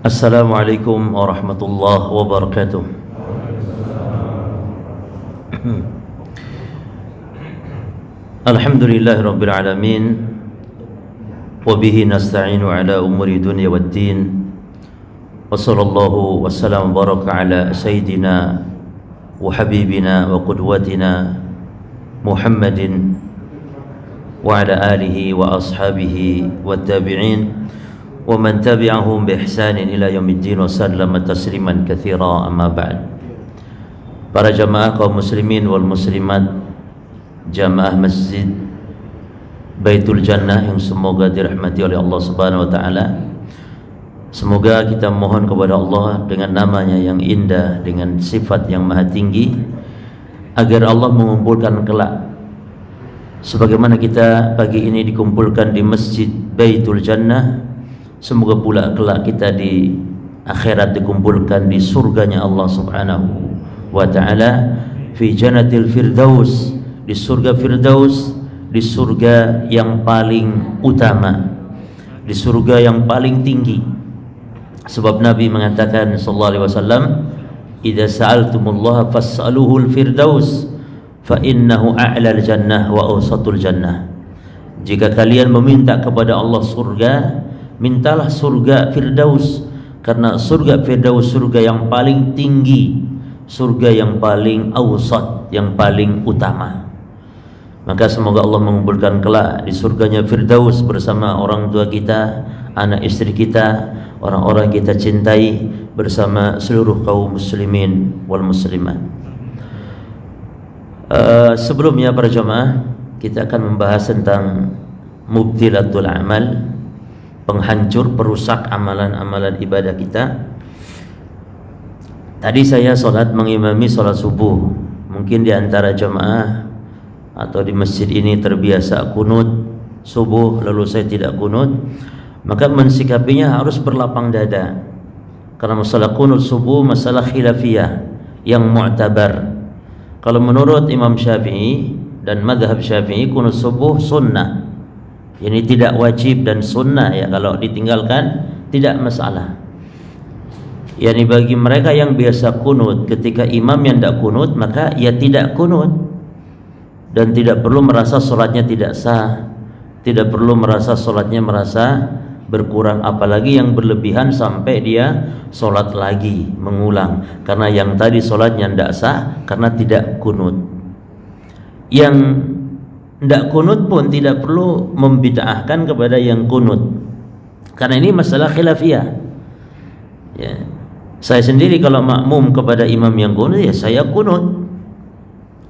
Assalamualaikum warahmatullahi wabarakatuh. Alhamdulillahirabbil alamin wa bihi nasta'inu ala umuri dunya waddin. Wa sallallahu wasallam baraka ala sayyidina wa habibina wa qudwatina Muhammadin wa ala alihi wa ashabihi wa tabi'in wa man tabi'ahum bi ihsanin ila yaumiddin wa sallama tasliman katsira, amma ba'd. Para jamaah kaum muslimin wal muslimat, jamaah Masjid Baitul Jannah yang semoga dirahmati oleh Allah Subhanahu wa taala. Semoga kita mohon kepada Allah dengan namanya yang indah, dengan sifat yang maha tinggi, agar Allah mengumpulkan kelak sebagaimana kita pagi ini dikumpulkan di Masjid Baitul Jannah. Semoga pula kelak kita di akhirat dikumpulkan di surganya Allah Subhanahu wa ta'ala, fi jannatil firdaus, di surga firdaus, di surga yang paling utama, di surga yang paling tinggi. Sebab Nabi mengatakan sallallahu alaihi wasallam, idza sa'altumullaha fas'aluhul firdaus fa innahu a'lal jannah wa awsatul jannah. Jika kalian meminta kepada Allah surga, mintalah surga Firdaus, karena surga Firdaus surga yang paling tinggi, surga yang paling awsat, yang paling utama. Maka semoga Allah mengumpulkan kelak di surganya Firdaus bersama orang tua kita, anak istri kita, orang-orang kita cintai, bersama seluruh kaum muslimin wal muslimat. Sebelumnya para jamaah, kita akan membahas tentang mubtilatul amal, penghancur, perusak amalan-amalan ibadah kita. Tadi saya sholat mengimami sholat subuh. Mungkin di antara jamaah atau di masjid ini terbiasa kunut subuh, lalu saya tidak kunut. Maka mensikapinya harus berlapang dada, karena masalah kunut subuh masalah khilafiyah yang mu'tabar. Kalau menurut Imam Syafi'i dan madhab Syafi'i, kunut subuh sunnah. Ini tidak wajib dan sunnah, ya, kalau ditinggalkan tidak masalah. Yani bagi mereka yang biasa kunut, ketika imam yang tidak kunut, maka ia tidak kunut dan tidak perlu merasa sholatnya tidak sah, tidak perlu merasa sholatnya merasa berkurang, apalagi yang berlebihan sampai dia sholat lagi mengulang, karena yang tadi sholatnya tidak sah karena tidak kunut. Yang tidak kunut pun tidak perlu membid'ahkan kepada yang kunut, karena ini masalah khilafiyah, ya. Saya sendiri kalau makmum kepada imam yang kunut, ya saya kunut,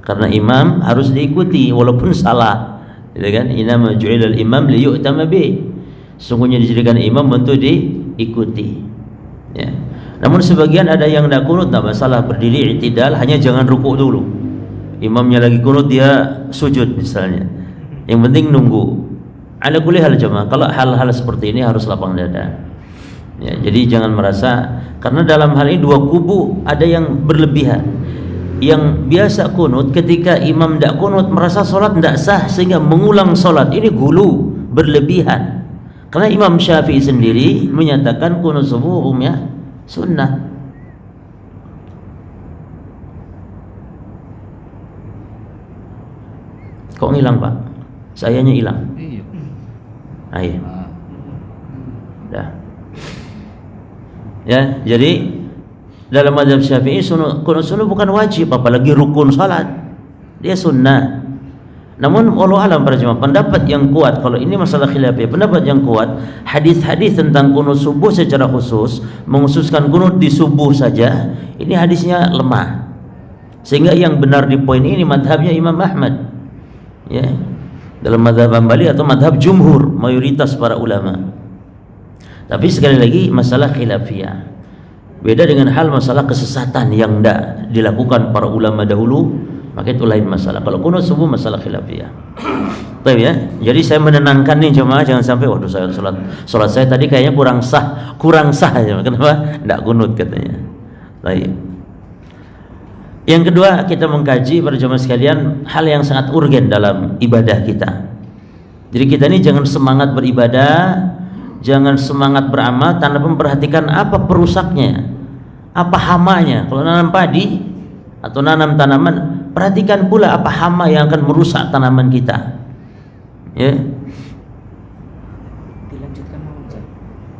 karena imam harus diikuti walaupun salah, gitu kan? Innama ju'ilal imam liyu'tama bih, sungguhnya dijadikan imam untuk diikuti, ya. Namun sebagian ada yang tidak kunut, tidak masalah, berdiri i'tidal, hanya jangan rukuk dulu. Imamnya lagi kunut, dia sujud misalnya, yang penting nunggu. Ala kulli hal jemaah, kalau hal-hal seperti ini harus lapang dada, ya. Jadi jangan merasa, karena dalam hal ini dua kubu, ada yang berlebihan. Yang biasa kunut, ketika imam tidak kunut merasa sholat tidak sah sehingga mengulang sholat. Ini gulu, berlebihan. Karena Imam Syafi'i sendiri menyatakan kunut subuh hukumnya sunnah. Kok hilang Pak? Sayanya hilang. Ayo. Dah. Ya, jadi dalam mazhab Syafi'i kunut sunnah bukan wajib, apalagi rukun salat. Dia sunnah. Namun wallahu alam para jemaah, pendapat yang kuat, kalau ini masalah khilafiyah, pendapat yang kuat, hadis-hadis tentang kunut subuh secara khusus, mengkhususkan kunut di subuh saja, ini hadisnya lemah. Sehingga yang benar di poin ini madhabnya Imam Ahmad, ya, dalam madhab Hambali atau madhab jumhur, mayoritas para ulama. Tapi sekali lagi masalah khilafiyah, beda dengan hal masalah kesesatan yang tidak dilakukan para ulama dahulu, maka itu lain masalah. Kalau kunut subuh masalah khilafiyah. Baik ya. Jadi saya menenangkan nih jemaah, jangan sampai waduh saya salat saya tadi kayaknya kurang sah aja. Kenapa? Tidak kunut katanya. Baik. Yang kedua, kita mengkaji para jemaah sekalian hal yang sangat urgen dalam ibadah kita. Jadi kita ini jangan semangat beribadah, jangan semangat beramal tanpa memperhatikan apa perusaknya, apa hamanya. Kalau nanam padi atau nanam tanaman, perhatikan pula apa hama yang akan merusak tanaman kita. Ya. Dilanjutkan mau Ustaz?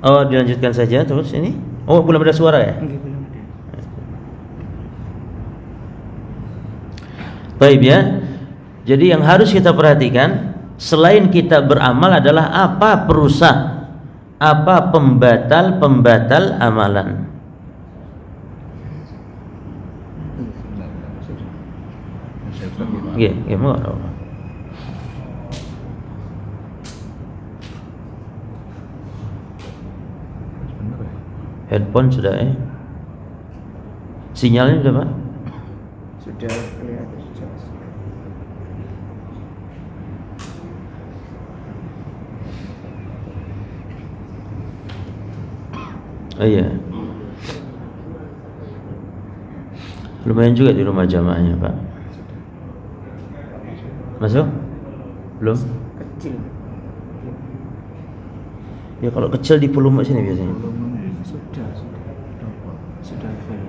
Oh, dilanjutkan saja terus ini. Oh, belum ada suara ya? Enggak, belum ada. Baik ya. Jadi yang harus kita perhatikan selain kita beramal adalah apa perusak, apa pembatal amalan. Oke, mau. Headphone sudah sinyalnya sudah Pak? Sudah kelihatan jelas. Oh iya. Lumayan juga di rumah jamaahnya Pak. Masuk? Belum? Kecil. Ya kalau kecil di volume sini biasanya. Sudah full.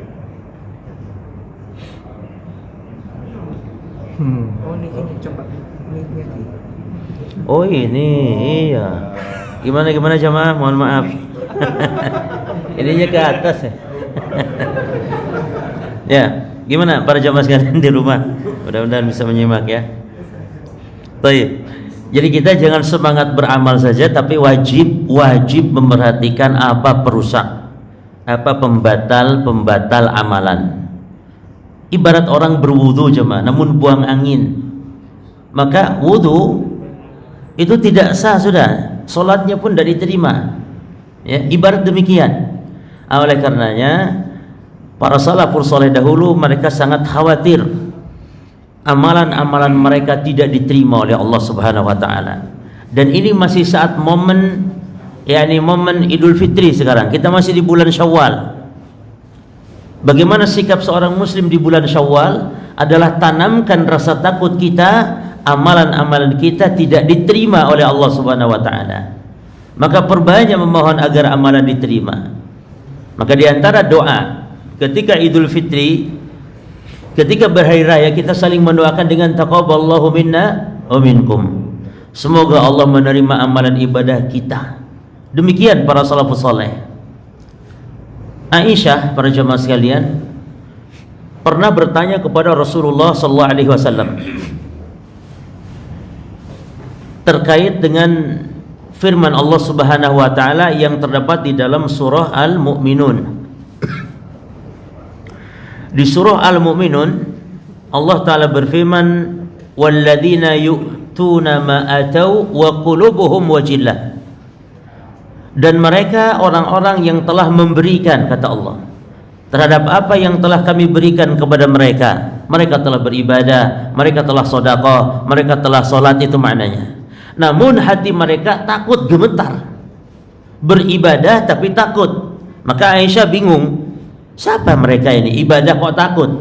Oh ini coba mic-nya di. Oh ini, iya. Gimana jamaah? Mohon maaf. Ininya ke atas ya. Ya, gimana para jamaah sekalian di rumah? Mudah-mudahan bisa menyimak ya. Baik. Jadi kita jangan semangat beramal saja, tapi wajib memperhatikan apa perusak, apa pembatal amalan. Ibarat orang berwudu jemaah, namun buang angin, maka wudu itu tidak sah sudah, solatnya pun tidak diterima. Ya, ibarat demikian. Oleh karenanya para salafus saleh dahulu mereka sangat khawatir amalan-amalan mereka tidak diterima oleh Allah Subhanahu wa taala. Dan ini masih saat momen momen Idul Fitri sekarang. Kita masih di bulan Syawal. Bagaimana sikap seorang muslim di bulan Syawal adalah tanamkan rasa takut kita, amalan-amalan kita tidak diterima oleh Allah Subhanahu wa taala. Maka perbanyak memohon agar amalan diterima. Maka di antara doa ketika Idul Fitri, ketika berhari raya, kita saling mendoakan dengan taqabbalallahu minna wa minkum. Semoga Allah menerima amalan ibadah kita. Demikian para salafus saleh. Aisyah, para jemaah sekalian, pernah bertanya kepada Rasulullah sallallahu alaihi wasallam terkait dengan firman Allah Subhanahu wa taala yang terdapat di dalam surah Al-Mu'minun. Di surah Al-Mu'minun Allah taala berfirman, walladzina yu'tuna ma atau wa qulubuhum wajillah. Dan mereka orang-orang yang telah memberikan, kata Allah, terhadap apa yang telah kami berikan kepada mereka. Mereka telah beribadah, mereka telah sedekah, mereka telah salat, itu maknanya. Namun hati mereka takut, gemetar. Beribadah tapi takut. Maka Aisyah bingung, siapa mereka ini? Ibadah kok takut?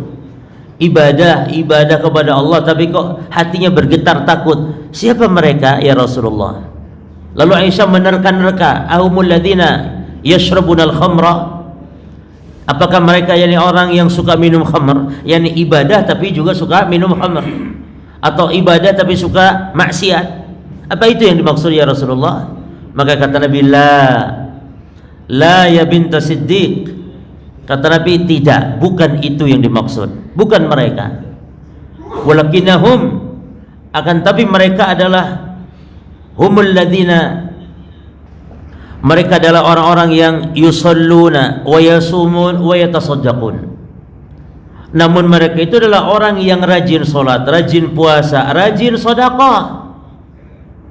Ibadah kepada Allah tapi kok hatinya bergetar takut. Siapa mereka ya Rasulullah? Lalu Aisyah menerka-nerka, ahumul ladzina yashrabunal khamra? Apakah mereka orang yang suka minum khamr? Ibadah tapi juga suka minum khamr, atau ibadah tapi suka maksiat? Apa itu yang dimaksud ya Rasulullah? Maka kata Nabi, la ya binta Siddiq. Kata Nabi, tidak, bukan itu yang dimaksud, bukan mereka. Walakinnahum, akan tapi mereka adalah humul ladzina, mereka adalah orang-orang yang yusalluna wa yasumun wa yatasaddaqun. Namun mereka itu adalah orang yang rajin salat, rajin puasa, rajin sedekah.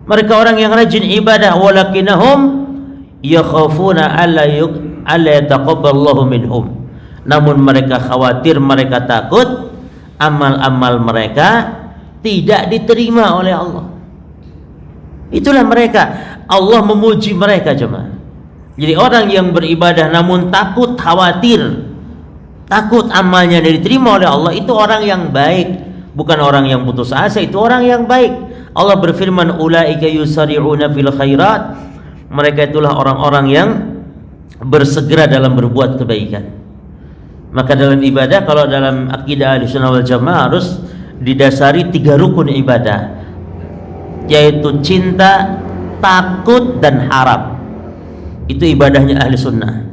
Mereka orang yang rajin ibadah. Walakinnahum yakhafuna alla yataqabbalallahu minhum. Namun mereka khawatir, mereka takut amal-amal mereka tidak diterima oleh Allah. Itulah mereka. Allah memuji mereka jemaah. Jadi orang yang beribadah namun takut, khawatir, takut amalnya diterima oleh Allah, itu orang yang baik, bukan orang yang putus asa, itu orang yang baik. Allah berfirman, ulaika yusari'una fil khairat, mereka itulah orang-orang yang bersegera dalam berbuat kebaikan. Maka dalam ibadah, kalau dalam akidah Ahlussunnah wal Jamaah harus didasari 3 rukun ibadah, yaitu cinta, takut, dan harap. Itu ibadahnya ahli sunnah.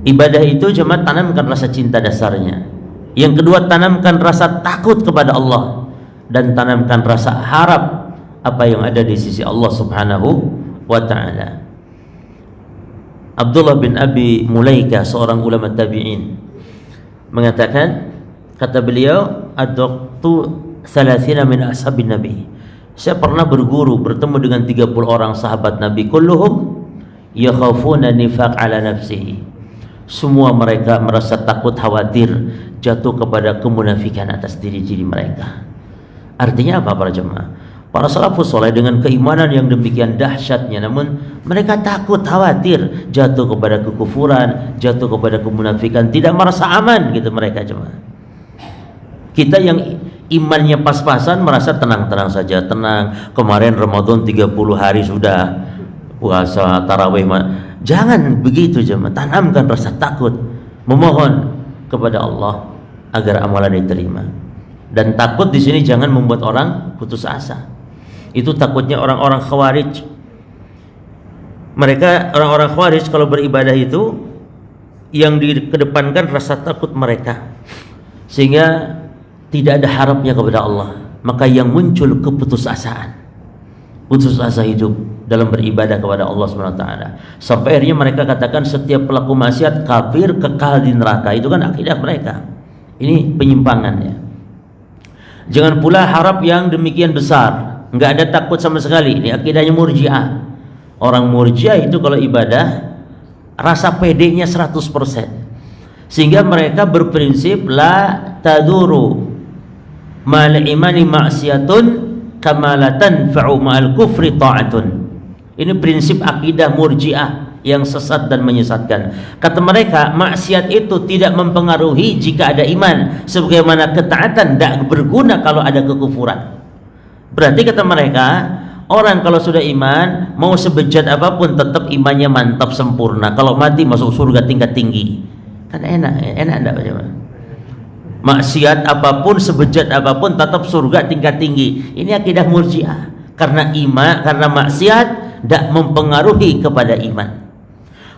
Ibadah itu cuma tanamkan rasa cinta dasarnya. Yang kedua, tanamkan rasa takut kepada Allah, dan tanamkan rasa harap apa yang ada di sisi Allah Subhanahu wa ta'ala. Abdullah bin Abi Mulaika, seorang ulama tabi'in, mengatakan, kata beliau, ad-daqtu 30 min ashabin nabi. Saya pernah bertemu dengan 30 orang sahabat Nabi, kulluhum yakhafuna nifaq ala nafsihi. Semua mereka merasa takut, khawatir jatuh kepada kemunafikan atas diri-diri mereka. Artinya apa para jemaah? Para salafus saleh dengan keimanan yang demikian dahsyatnya, namun mereka takut, khawatir jatuh kepada kekufuran, jatuh kepada kemunafikan, tidak merasa aman gitu mereka jemaah. Kita yang imannya pas-pasan merasa tenang-tenang saja, tenang. Kemarin Ramadan 30 hari sudah puasa tarawih. Jangan begitu jemaah. Tanamkan rasa takut, memohon kepada Allah agar amalan diterima. Dan takut di sini jangan membuat orang putus asa. Itu takutnya orang-orang Khawarij. Mereka orang-orang Khawarij kalau beribadah itu yang dikedepankan rasa takut mereka, sehingga tidak ada harapnya kepada Allah. Maka yang muncul keputusasaan, putus asa hidup dalam beribadah kepada Allah SWT. Sampai akhirnya mereka katakan setiap pelaku maksiat kafir, kekal di neraka. Itu kan akidah mereka. Ini penyimpangannya. Jangan pula harap yang demikian besar, nggak ada takut sama sekali. Ini akidahnya Murji'ah. Orang Murji'ah itu kalau ibadah rasa pedenya 100%. Sehingga mereka berprinsip la taduru mal imani maksiatun kama la tanfa'u ma'al kufri ta'atun. Ini prinsip akidah Murji'ah yang sesat dan menyesatkan. Kata mereka, maksiat itu tidak mempengaruhi jika ada iman, sebagaimana ketaatan tidak berguna kalau ada kekufuran. Berarti kata mereka, orang kalau sudah iman, mau sebejat apapun tetap imannya mantap sempurna. Kalau mati masuk surga tingkat tinggi. Kan enak enggak Pak? Maksiat apapun, sebejat apapun tetap surga tingkat tinggi. Ini akidah Murji'ah. Karena maksiat tidak mempengaruhi kepada iman.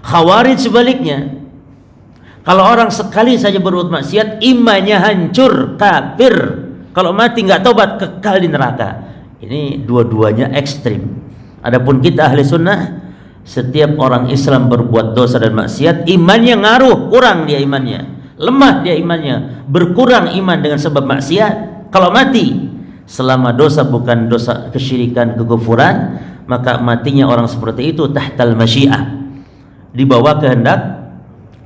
Khawarij sebaliknya, kalau orang sekali saja berbuat maksiat, imannya hancur, kafir. Kalau mati nggak tobat, kekal di neraka. Ini dua-duanya ekstrim. Adapun kita ahli sunnah, setiap orang Islam berbuat dosa dan maksiat, imannya ngaruh, kurang dia imannya, lemah dia imannya, berkurang iman dengan sebab maksiat. Kalau mati, selama dosa bukan dosa kesyirikan, kekufuran, maka matinya orang seperti itu tahtal masyiah, di bawah kehendak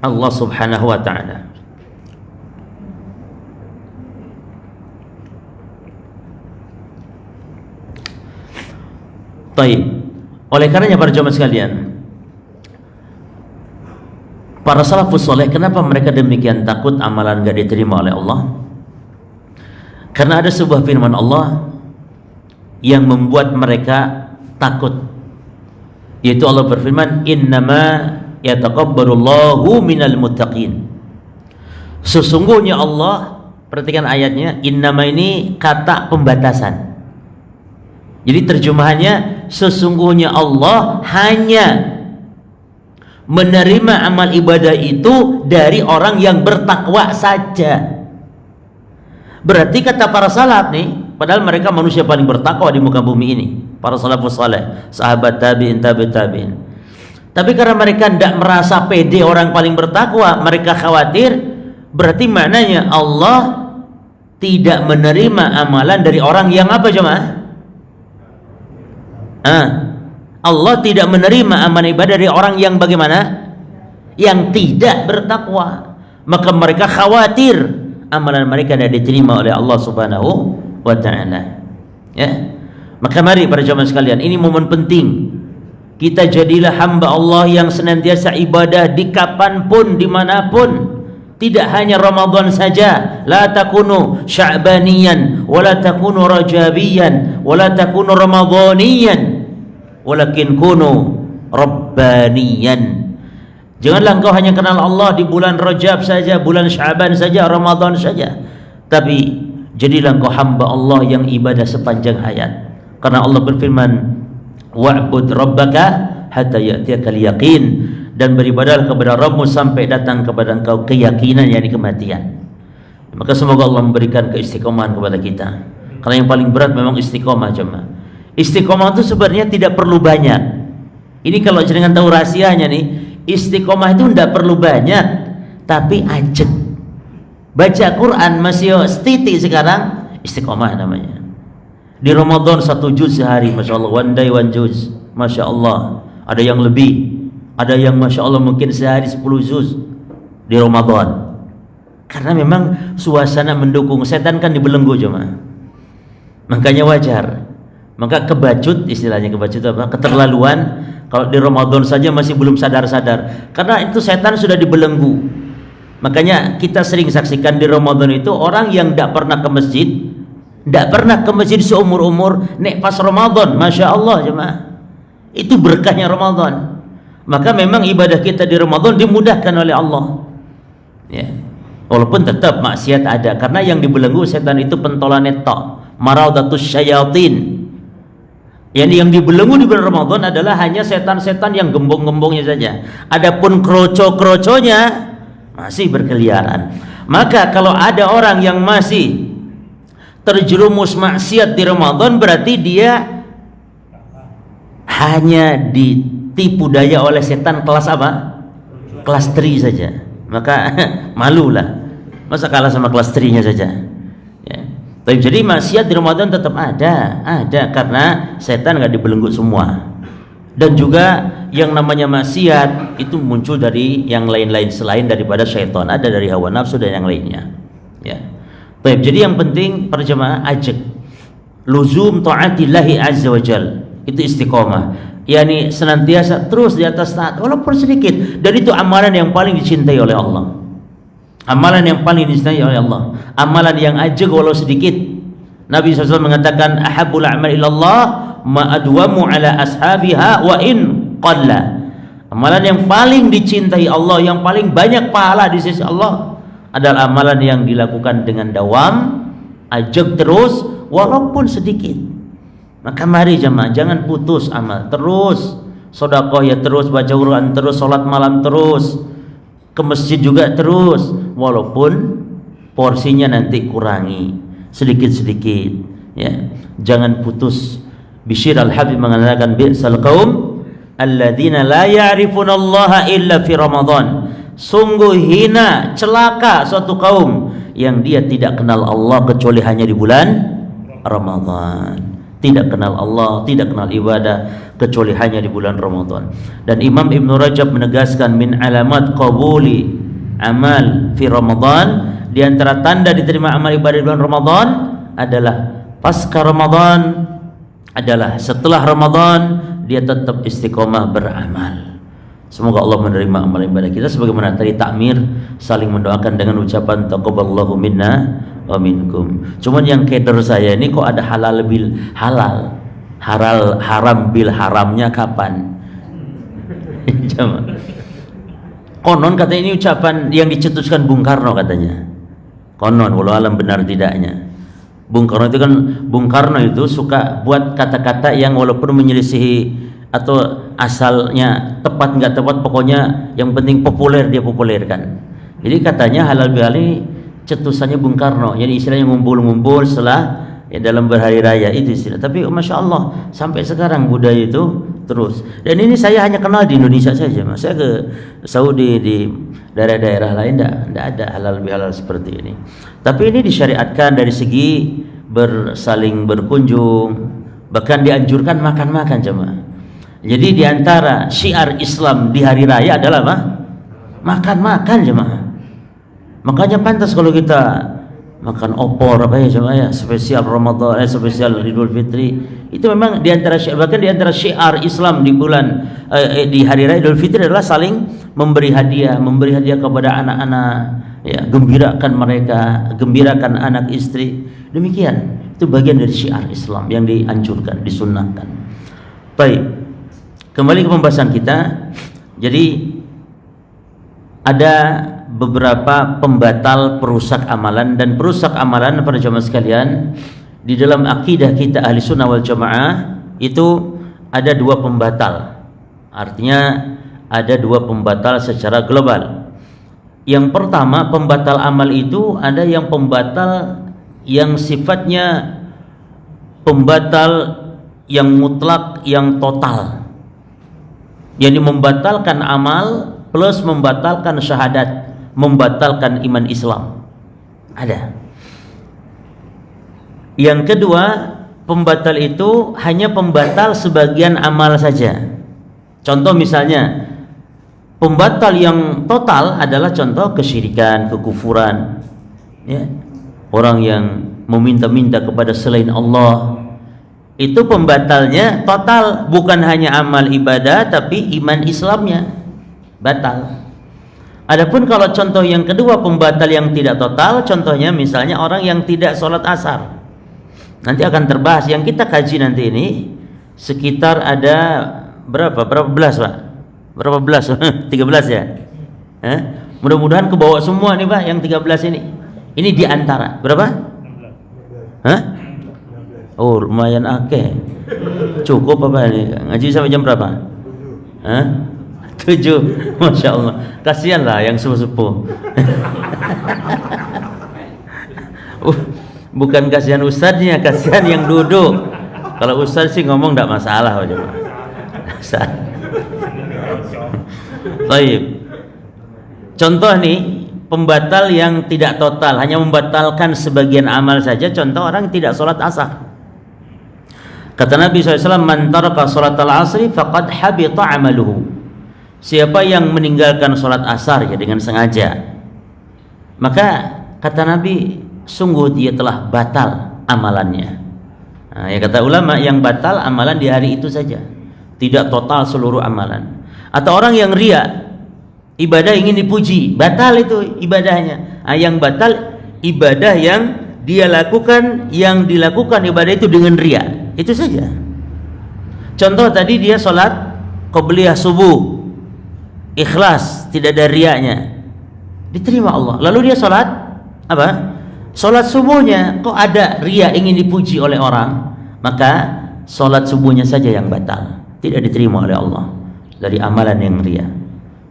Allah Subhanahu wa ta'ala. Baik. Oleh karenanya para jemaah sekalian, para salafus saleh, kenapa mereka demikian takut amalan enggak diterima oleh Allah? Karena ada sebuah firman Allah yang membuat mereka takut, yaitu Allah berfirman, innama yataqabbalullahu minal muttaqin. Sesungguhnya Allah, perhatikan ayatnya, innama ini kata pembatasan. Jadi terjemahannya, sesungguhnya Allah hanya menerima amal ibadah itu dari orang yang bertakwa saja. Berarti kata para salaf nih, padahal mereka manusia paling bertakwa di muka bumi ini, para salafus saleh, sahabat tabi'in, tabi'in. Tapi karena mereka tidak merasa pede orang paling bertakwa, mereka khawatir. Berarti maknanya Allah tidak menerima amalan dari orang yang apa jemaah? Allah tidak menerima amal ibadah dari orang yang bagaimana? Yang tidak bertakwa. Maka mereka khawatir amalan mereka tidak diterima oleh Allah Subhanahu wa ta'ala. Ya. Maka mari para jemaah sekalian, ini momen penting. Kita jadilah hamba Allah yang senantiasa ibadah di kapanpun, dimanapun. Tidak hanya Ramadan saja, la takunu sya'baniyan wala takunu rajabiyan wala takunu ramadhaniyan walakin kunu rabbaniyan. Janganlah engkau hanya kenal Allah di bulan Rajab saja, bulan Sya'ban saja, Ramadan saja, tapi jadilah engkau hamba Allah yang ibadah sepanjang hayat. Karena Allah berfirman, wa'bud rabbaka hatta ya'tiyakal yaqin, dan beribadahlah kepada Rabbmu sampai datang kepada engkau keyakinan, yakni kematian. Maka semoga Allah memberikan keistiqomahan kepada kita. Karena yang paling berat memang istiqomah, jemaah. Istiqomah itu sebenarnya tidak perlu banyak. Ini kalau jangan tahu rahasianya nih, istiqomah itu tidak perlu banyak, tapi ajak. Baca Quran masih setitik sekarang, istiqomah namanya. Di Ramadan 1 juz sehari, Masya Allah, one day one juz, Masya Allah. Ada yang lebih, ada yang Masya Allah mungkin sehari 10 juz di Ramadan. Karena memang suasana mendukung. Setan kan dibelenggu, jemaah. Makanya wajar. Maka kebacut, istilahnya kebacut apa? Keterlaluan. Kalau di Ramadan saja masih belum sadar-sadar, karena itu setan sudah dibelenggu. Makanya kita sering saksikan di Ramadan itu orang yang tidak pernah ke masjid, tidak pernah ke masjid seumur-umur, nek pas Ramadan, Masya Allah, jemaah, itu berkahnya Ramadan. Maka memang ibadah kita di Ramadan dimudahkan oleh Allah, ya. Walaupun tetap maksiat ada, karena yang dibelenggu setan itu pentolannya tok, maradatus syayatin. Yang dibelenggu di bulan Ramadan adalah hanya setan-setan yang gembong-gembongnya saja. Adapun kroco-kroconya masih berkeliaran. Maka kalau ada orang yang masih terjerumus maksiat di Ramadan, berarti dia hanya ditipu daya oleh setan kelas apa? Kelas 3 saja. Maka malulah. Masa kalah sama kelas 3-nya saja. Ya. Jadi maksiat di Ramadan tetap ada karena setan nggak dibelenggu semua. Dan juga yang namanya maksiat itu muncul dari yang lain-lain selain daripada syaitan, ada dari hawa nafsu dan yang lainnya. Ya. Jadi yang penting para jemaah ajak luzum taatillahi azza wajal, itu istiqomah. Yani senantiasa terus di atas taat walaupun sedikit, dan itu amalan yang paling dicintai oleh Allah. Amalan yang paling dicintai oleh Allah, amalan yang ajak walau sedikit. Nabi SAW mengatakan, ahabbul a'mal ilallah ma adwamu ala ashabiha wa in qalla. Amalan yang paling dicintai Allah, yang paling banyak pahala di sisi Allah adalah amalan yang dilakukan dengan dawam, ajak terus walaupun sedikit. Maka mari jemaah, jangan putus amal, terus sedekah ya terus, baca Quran terus, salat malam terus, ke masjid juga terus, walaupun porsinya nanti kurangi sedikit-sedikit, ya. Jangan putus. Bishr al-Habib mengatakan, bi'sal qaum alladzina la ya'rifuna Allah illa fi Ramadan. Sungguh hina, celaka suatu kaum yang dia tidak kenal Allah kecuali hanya di bulan Ramadan. Tidak kenal Allah, tidak kenal ibadah kecuali hanya di bulan Ramadan. Dan Imam Ibn Rajab menegaskan, min alamat qabuli amal fi Ramadan, di antara tanda diterima amal ibadah di bulan Ramadan adalah pasca Ramadan, adalah setelah Ramadan dia tetap istiqomah beramal. Semoga Allah menerima amal ibadah kita sebagaimana tadi takmir saling mendoakan dengan ucapan taqabbalallahu minna wa minkum. Cuman yang keder saya ini kok ada halal bil halal, haram bil haramnya kapan? Konon katanya ini ucapan yang dicetuskan Bung Karno katanya. Konon, walau alam benar tidaknya. Bung Karno itu suka buat kata-kata yang walaupun menyelisihi atau asalnya tepat nggak tepat, pokoknya yang penting populer dia populerkan. Jadi katanya halal bil halal ini cetusannya Bung Karno, jadi istilahnya ngumpul-ngumpul setelah ya dalam berhari raya, itu istilah. Tapi Masya Allah sampai sekarang budaya itu terus. Dan ini saya hanya kenal di Indonesia saja, Mas. Saya ke Saudi, di daerah-daerah lain tidak ada halal bihalal seperti ini. Tapi ini disyariatkan dari segi saling berkunjung, bahkan dianjurkan makan-makan jemaah. Jadi diantara syiar Islam di hari raya adalah apa? Makan-makan jemaah. Makanya pantas kalau kita makan opor apa ya jemaah ya, spesial Ramadan, spesial Idul Fitri, itu memang diantara bahkan diantara syiar Islam di bulan di hari raya Idul Fitri adalah saling memberi hadiah kepada anak-anak, ya, gembirakan mereka, gembirakan anak istri. Demikian, itu bagian dari syiar Islam yang dianjurkan, disunnahkan. Baik, kembali ke pembahasan kita. Jadi ada beberapa pembatal perusak amalan, dan perusak amalan para jamaah sekalian di dalam akidah kita ahli sunnah wal jamaah itu ada dua pembatal. Artinya ada dua pembatal secara global. Yang pertama, pembatal amal itu ada yang pembatal yang sifatnya pembatal yang mutlak, yang total, yang membatalkan amal plus membatalkan syahadat, membatalkan iman Islam. Ada. Yang kedua, pembatal itu hanya pembatal sebagian amal saja. Contoh misalnya, pembatal yang total adalah contoh kesyirikan, kekufuran, ya. Orang yang meminta-minta kepada selain Allah, itu pembatalnya total, bukan hanya amal ibadah tapi iman Islamnya batal. Adapun kalau contoh yang kedua, pembatal yang tidak total, contohnya misalnya orang yang tidak sholat asar. Nanti akan terbahas, yang kita kaji nanti ini sekitar ada berapa belas Pak? Berapa belas? 13 ya? Mudah-mudahan kebawa semua nih Pak, yang 13 ini. Ini diantara berapa? Hah? Oh, lumayan akeh. Cukup apa ini? Ngaji sampai jam berapa? 7. Masya Allah. Kasihanlah yang sepuh-sepuh. Bukan kasihan ustadznya, kasihan yang duduk. Kalau ustadz sih ngomong tidak masalah. Baik. Contoh nih, pembatal yang tidak total, hanya membatalkan sebagian amal saja. Contoh orang tidak sholat asar. Kata Nabi SAW, man taraka sholatal asri faqad habita amaluhu. Siapa yang meninggalkan sholat asar ya dengan sengaja, maka kata Nabi, sungguh dia telah batal amalannya. Nah, ya kata ulama, yang batal amalan di hari itu saja, tidak total seluruh amalan. Atau orang yang ria, ibadah ingin dipuji, batal itu ibadahnya. Nah, yang batal ibadah yang dia lakukan, yang dilakukan ibadah itu dengan ria, itu saja. Contoh tadi dia sholat qobliyah subuh, ikhlas, tidak ada riaknya, diterima Allah. Lalu dia sholat apa? Sholat subuhnya kok ada ria, ingin dipuji oleh orang, maka sholat subuhnya saja yang batal, tidak diterima oleh Allah dari amalan yang ria.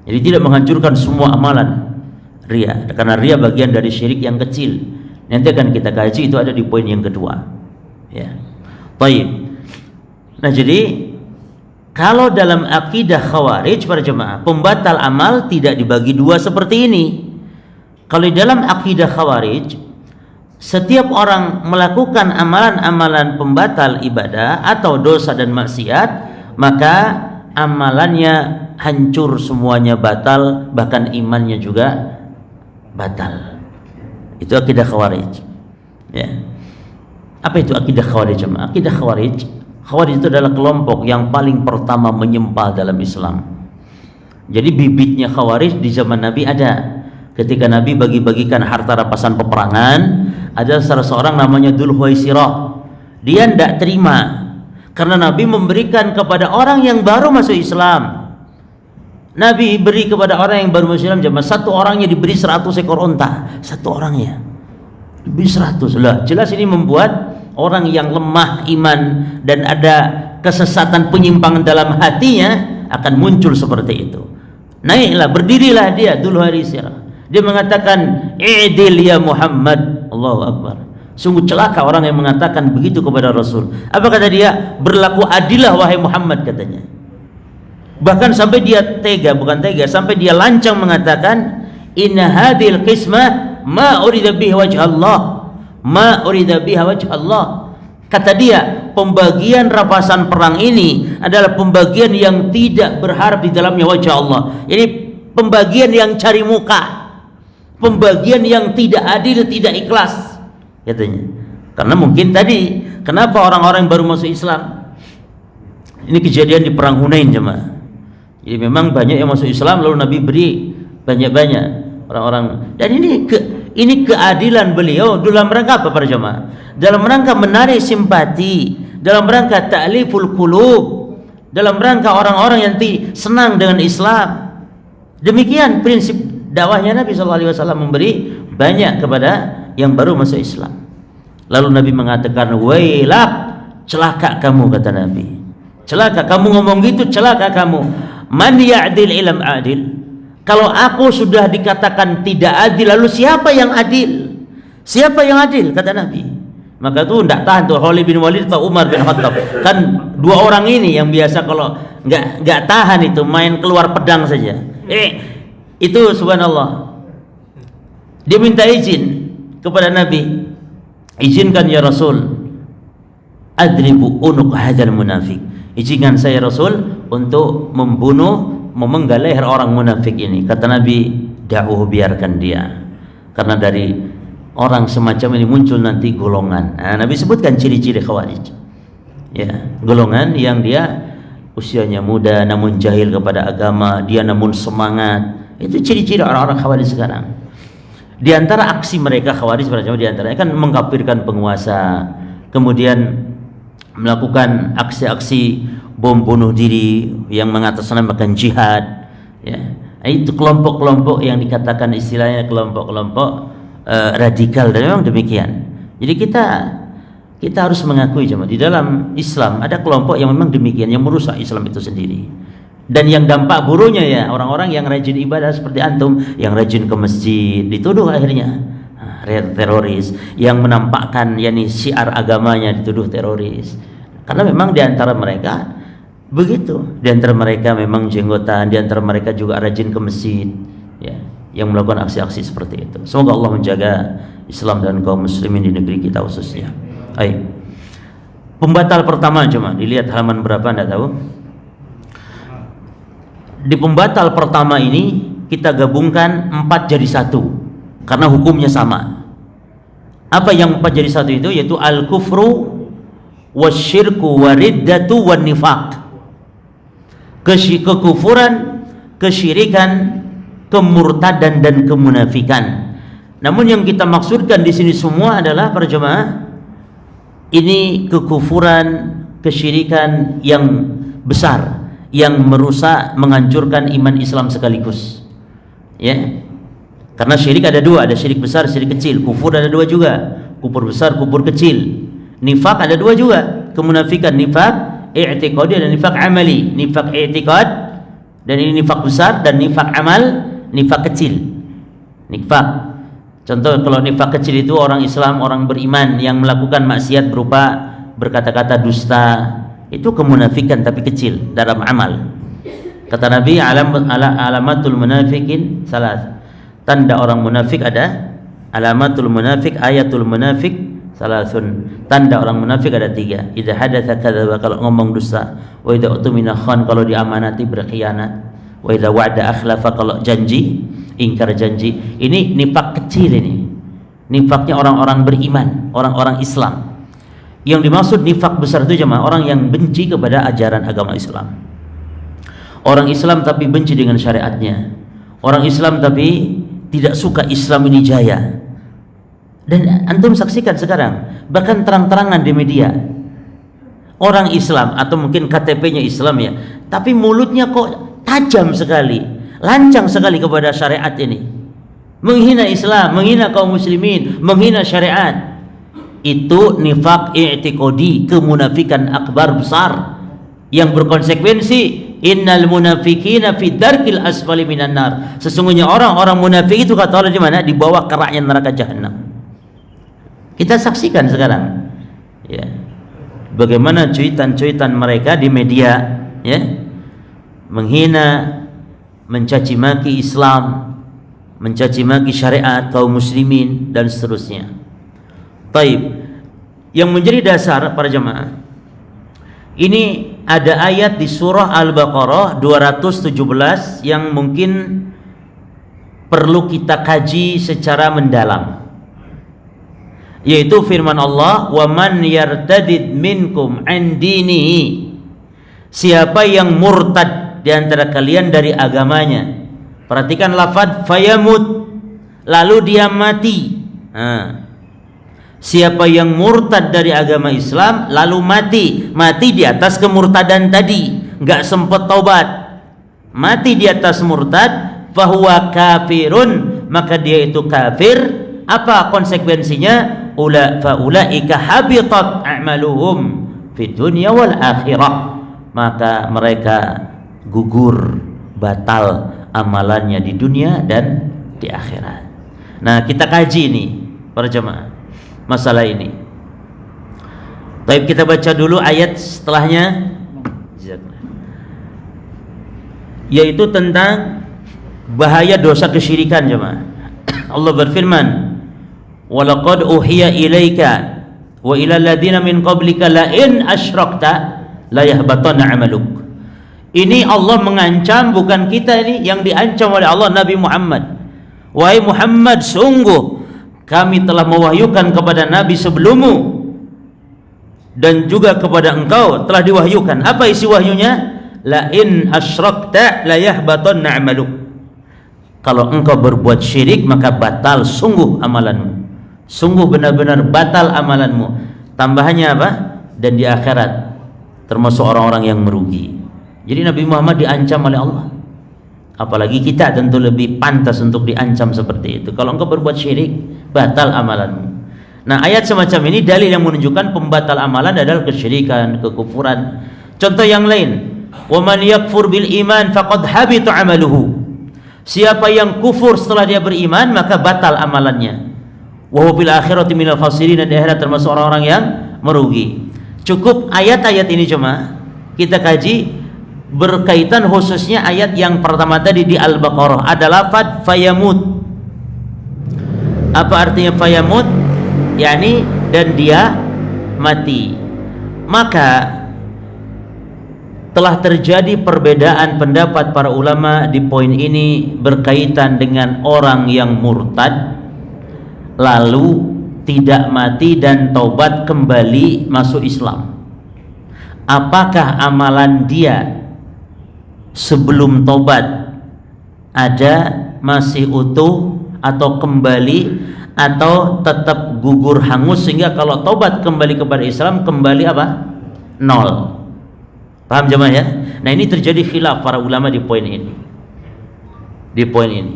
Jadi tidak menghancurkan semua amalan ria, karena ria bagian dari syirik yang kecil. Nanti akan kita kaji, itu ada di poin yang kedua. Ya, baik. Nah, jadi kalau dalam akidah Khawarij para jemaah, pembatal amal tidak dibagi dua seperti ini. Kalau di dalam akidah Khawarij, setiap orang melakukan amalan-amalan pembatal ibadah atau dosa dan maksiat, maka amalannya hancur semuanya, batal, bahkan imannya juga batal. Itu akidah Khawarij. Ya. Apa itu akidah Khawarij? Akidah Khawarij itu adalah kelompok yang paling pertama menyembah dalam Islam. Jadi bibitnya Khawarij di zaman Nabi ada. Ketika Nabi bagi-bagikan harta rampasan peperangan, ada salah seorang namanya Dzulhuwaisirah. Dia tidak terima karena Nabi memberikan kepada orang yang baru masuk Islam. Nabi beri kepada orang yang baru masuk Islam, jemaah, satu orangnya diberi 100 ekor unta. Satu orangnya diberi 100 lah. Jelas ini membuat orang yang lemah iman dan ada kesesatan, penyimpangan dalam hatinya akan muncul seperti itu. Naiklah, berdirilah dia, Dzulhuwaisirah. Dia mengatakan, "I'dil ya Muhammad." Allahu Akbar. Sungguh celaka orang yang mengatakan begitu kepada Rasul. Apa kata dia? Berlaku adillah wahai Muhammad, katanya. Bahkan sampai dia tega, bukan tega, sampai dia lancang mengatakan, "Inna hadhil qismah ma urida bihi wajh Allah, ma urida biha wajh Allah." Kata dia, pembagian rampasan perang ini adalah pembagian yang tidak berharap di dalamnya wajah Allah. Ini pembagian yang cari muka, pembagian yang tidak adil, tidak ikhlas, katanya. Karena mungkin tadi, kenapa orang-orang yang baru masuk Islam? Ini kejadian di perang Hunain, jemaah. Jadi memang banyak yang masuk Islam, lalu Nabi beri banyak-banyak. orang-orang. Dan ini keadilan beliau dalam rangka apa para jemaah? Dalam rangka menarik simpati, dalam rangka ta'liful qulub, dalam rangka orang-orang yang senang dengan Islam. Demikian prinsip dakwahnya Nabi SAW, memberi banyak kepada yang baru masuk Islam. Lalu Nabi mengatakan, wailak, celaka kamu, kata Nabi. Celaka kamu ngomong gitu, celaka kamu. Man ya'dil ilam adil. Kalau aku sudah dikatakan tidak adil, lalu siapa yang adil? Siapa yang adil, kata Nabi. Maka itu tidak tahan tuh Khalid bin Walid atau Umar bin Khattab. Kan dua orang ini yang biasa kalau nggak tahan itu main keluar pedang saja. Itu subhanallah. Dia minta izin kepada Nabi. Izinkan ya Rasul, adribu unuq hadzal munafik. Izinkan saya Rasul untuk memenggal leher orang munafik ini. Kata Nabi, da'uhu, biarkan dia. Karena dari orang semacam ini muncul nanti golongan. Nah, Nabi sebutkan ciri-ciri Khawarij. Ya, golongan yang dia usianya muda namun jahil kepada agama, dia namun semangat. Itu ciri-ciri orang-orang Khawarij sekarang. Di antara aksi mereka Khawarij di antaranya kan mengkafirkan penguasa, kemudian melakukan aksi-aksi bom bunuh diri yang mengatasnamakan jihad. Ya, itu kelompok-kelompok yang dikatakan istilahnya kelompok-kelompok radikal, dan memang demikian. Jadi kita harus mengakui di dalam Islam ada kelompok yang memang demikian, yang merusak Islam itu sendiri. Dan yang dampak buruknya ya orang-orang yang rajin ibadah seperti antum, yang rajin ke masjid, dituduh akhirnya teroris, yang menampakkan syiar agamanya dituduh teroris. Karena memang di antara mereka begitu, di antara mereka memang jenggotan, di antara mereka juga rajin ke masjid, ya, yang melakukan aksi-aksi seperti itu. Semoga Allah menjaga Islam dan kaum muslimin di negeri kita khususnya. Baik. Pembatal pertama cuma dilihat halaman berapa Anda tahu? Di pembatal pertama ini kita gabungkan 4 jadi 1 karena hukumnya sama. Apa yang 4 jadi 1 itu? Yaitu al-kufru wasyirku wariddatu wan nifaq. Kekufuran, kesyirikan, kemurtadan dan kemunafikan. Namun yang kita maksudkan di sini semua adalah para jemaah, ini kekufuran, kesyirikan yang besar, yang merusak, menghancurkan iman Islam sekaligus. Ya. Karena syirik ada 2, ada syirik besar, syirik kecil. Kufur ada 2 juga, kufur besar, kufur kecil. Nifak ada 2 juga, kemunafikan, nifak i'tiqadi dan nifak amali. Nifak i'tiqad, dan ini nifak besar, dan nifak amal, nifak kecil. Nifak, contoh kalau nifak kecil itu orang Islam, orang beriman yang melakukan maksiat berupa berkata-kata dusta, itu kemunafikan tapi kecil dalam amal. Kata Nabi, alamatul munafikin salas. Tanda orang munafik ada, alamatul munafik, ayatul munafik salasun. Tanda orang munafik ada 3. Idza hadatsa kadzaba, kalau ngomong dusta. Wa idza utumina khan, kalau diamanati berkhianat. Wa idza wa'ada akhlafa, kalau janji ingkar janji. Ini nifak kecil ini. Nifaknya orang-orang beriman, orang-orang Islam. Yang dimaksud nifak besar itu jemaah, orang yang benci kepada ajaran agama Islam. Orang Islam tapi benci dengan syariatnya. Orang Islam tapi tidak suka Islam ini jaya. Dan antum saksikan sekarang, bahkan terang-terangan di media, orang Islam atau mungkin KTP-nya Islam ya, tapi mulutnya kok tajam sekali, lancang sekali kepada syariat ini, menghina Islam, menghina kaum muslimin, menghina syariat. Itu nifak i'tiqadi, kemunafikan akbar besar yang berkonsekuensi, innal munafiqina fi darkil asfali minan nar. Sesungguhnya orang-orang munafik itu kata Allah di mana? Di bawah keraknya neraka jahanam. Kita saksikan sekarang, ya, bagaimana cuitan-cuitan mereka di media, ya, menghina, mencaci maki Islam, mencaci maki syariat kaum muslimin dan seterusnya. Taib. Yang menjadi dasar para jemaah, ini ada ayat di surah Al-Baqarah 217 yang mungkin perlu kita kaji secara mendalam, yaitu firman Allah, wa man yartadid minkum an dinihi, siapa yang murtad di antara kalian dari agamanya. Perhatikan lafaz fayamut, lalu dia mati. Siapa yang murtad dari agama Islam lalu mati di atas kemurtadan tadi, nggak sempat taubat, mati di atas murtad, fahuwa kafirun, maka dia itu kafir. Apa konsekuensinya? Faulaika habitat a'maluhum fid dunya wal akhirah, maka mereka gugur, batal amalannya di dunia dan di akhirat. Nah, kita kaji nih para jemaah masalah ini. Baik, kita baca dulu ayat setelahnya, yaitu tentang bahaya dosa kesyirikan jemaah. Allah berfirman, "Walaqad uhiya ilaika wa ilal ladzina min qablika la in asyrakta la yahbatanna 'amaluk." Ini Allah mengancam, bukan kita ini yang diancam oleh Allah, Nabi Muhammad. Wahai Muhammad, sungguh kami telah mewahyukan kepada nabi sebelummu dan juga kepada engkau telah diwahyukan. Apa isi wahyunya? La in asyrakta la yahbatanna 'amaluk. Kalau engkau berbuat syirik maka batal sungguh amalanmu. Sungguh benar-benar batal amalanmu. Tambahannya apa? Dan di akhirat termasuk orang-orang yang merugi. Jadi Nabi Muhammad diancam oleh Allah. Apalagi kita tentu lebih pantas untuk diancam seperti itu. Kalau engkau berbuat syirik, batal amalanmu. Nah, ayat semacam ini dalil yang menunjukkan pembatal amalan adalah kesyirikan, kekufuran. Contoh yang lain, wa man yakfur bil iman faqad habita amaluhu. Siapa yang kufur setelah dia beriman maka batal amalannya. Wa huwa fil akhirati minal khasirin, dan di akhirat termasuk orang-orang yang merugi. Cukup ayat-ayat ini cuma kita kaji berkaitan khususnya ayat yang pertama tadi di Al-Baqarah, ada lafaz fayamut. Apa artinya fayamut? Yani dan dia mati. Maka telah terjadi perbedaan pendapat para ulama di poin ini berkaitan dengan orang yang murtad lalu tidak mati dan taubat kembali masuk Islam. Apakah amalan dia sebelum taubat ada, masih utuh, atau kembali, atau tetap gugur hangus sehingga kalau taubat kembali kepada Islam kembali apa? Nol. Paham jemaah ya? Nah, ini terjadi khilaf para ulama di poin ini. Di poin ini.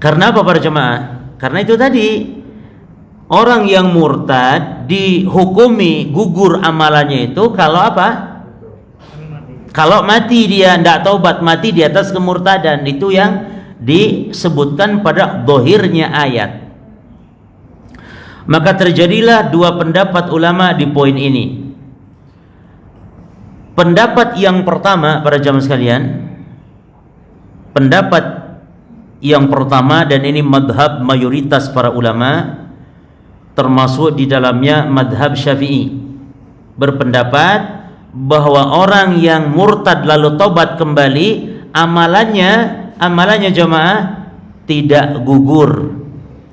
Karena apa para jemaah? Karena itu tadi, orang yang murtad dihukumi gugur amalannya itu kalau apa? Kalau mati dia tidak taubat, mati di atas kemurtadan. Itu yang disebutkan pada zahirnya ayat. Maka terjadilah dua pendapat ulama di poin ini. Pendapat yang pertama para jamaah sekalian, pendapat yang pertama, dan ini madhab mayoritas para ulama, termasuk di dalamnya madhab Syafi'i, berpendapat bahwa orang yang murtad lalu taubat kembali, amalannya jamaah tidak gugur,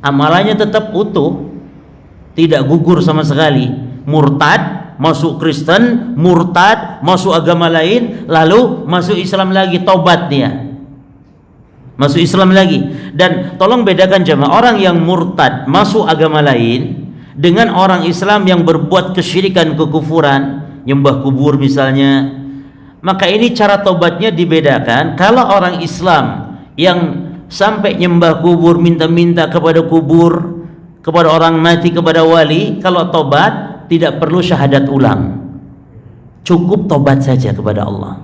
amalannya tetap utuh, tidak gugur sama sekali. Murtad masuk Kristen, murtad masuk agama lain, lalu masuk Islam lagi, taubat dia masuk Islam lagi. Dan tolong bedakan jamaah, orang yang murtad masuk agama lain dengan orang Islam yang berbuat kesyirikan, kekufuran, nyembah kubur misalnya, maka ini cara tobatnya dibedakan. Kalau orang Islam yang sampai nyembah kubur, minta-minta kepada kubur, kepada orang mati, kepada wali, kalau tobat tidak perlu syahadat ulang, cukup tobat saja kepada Allah.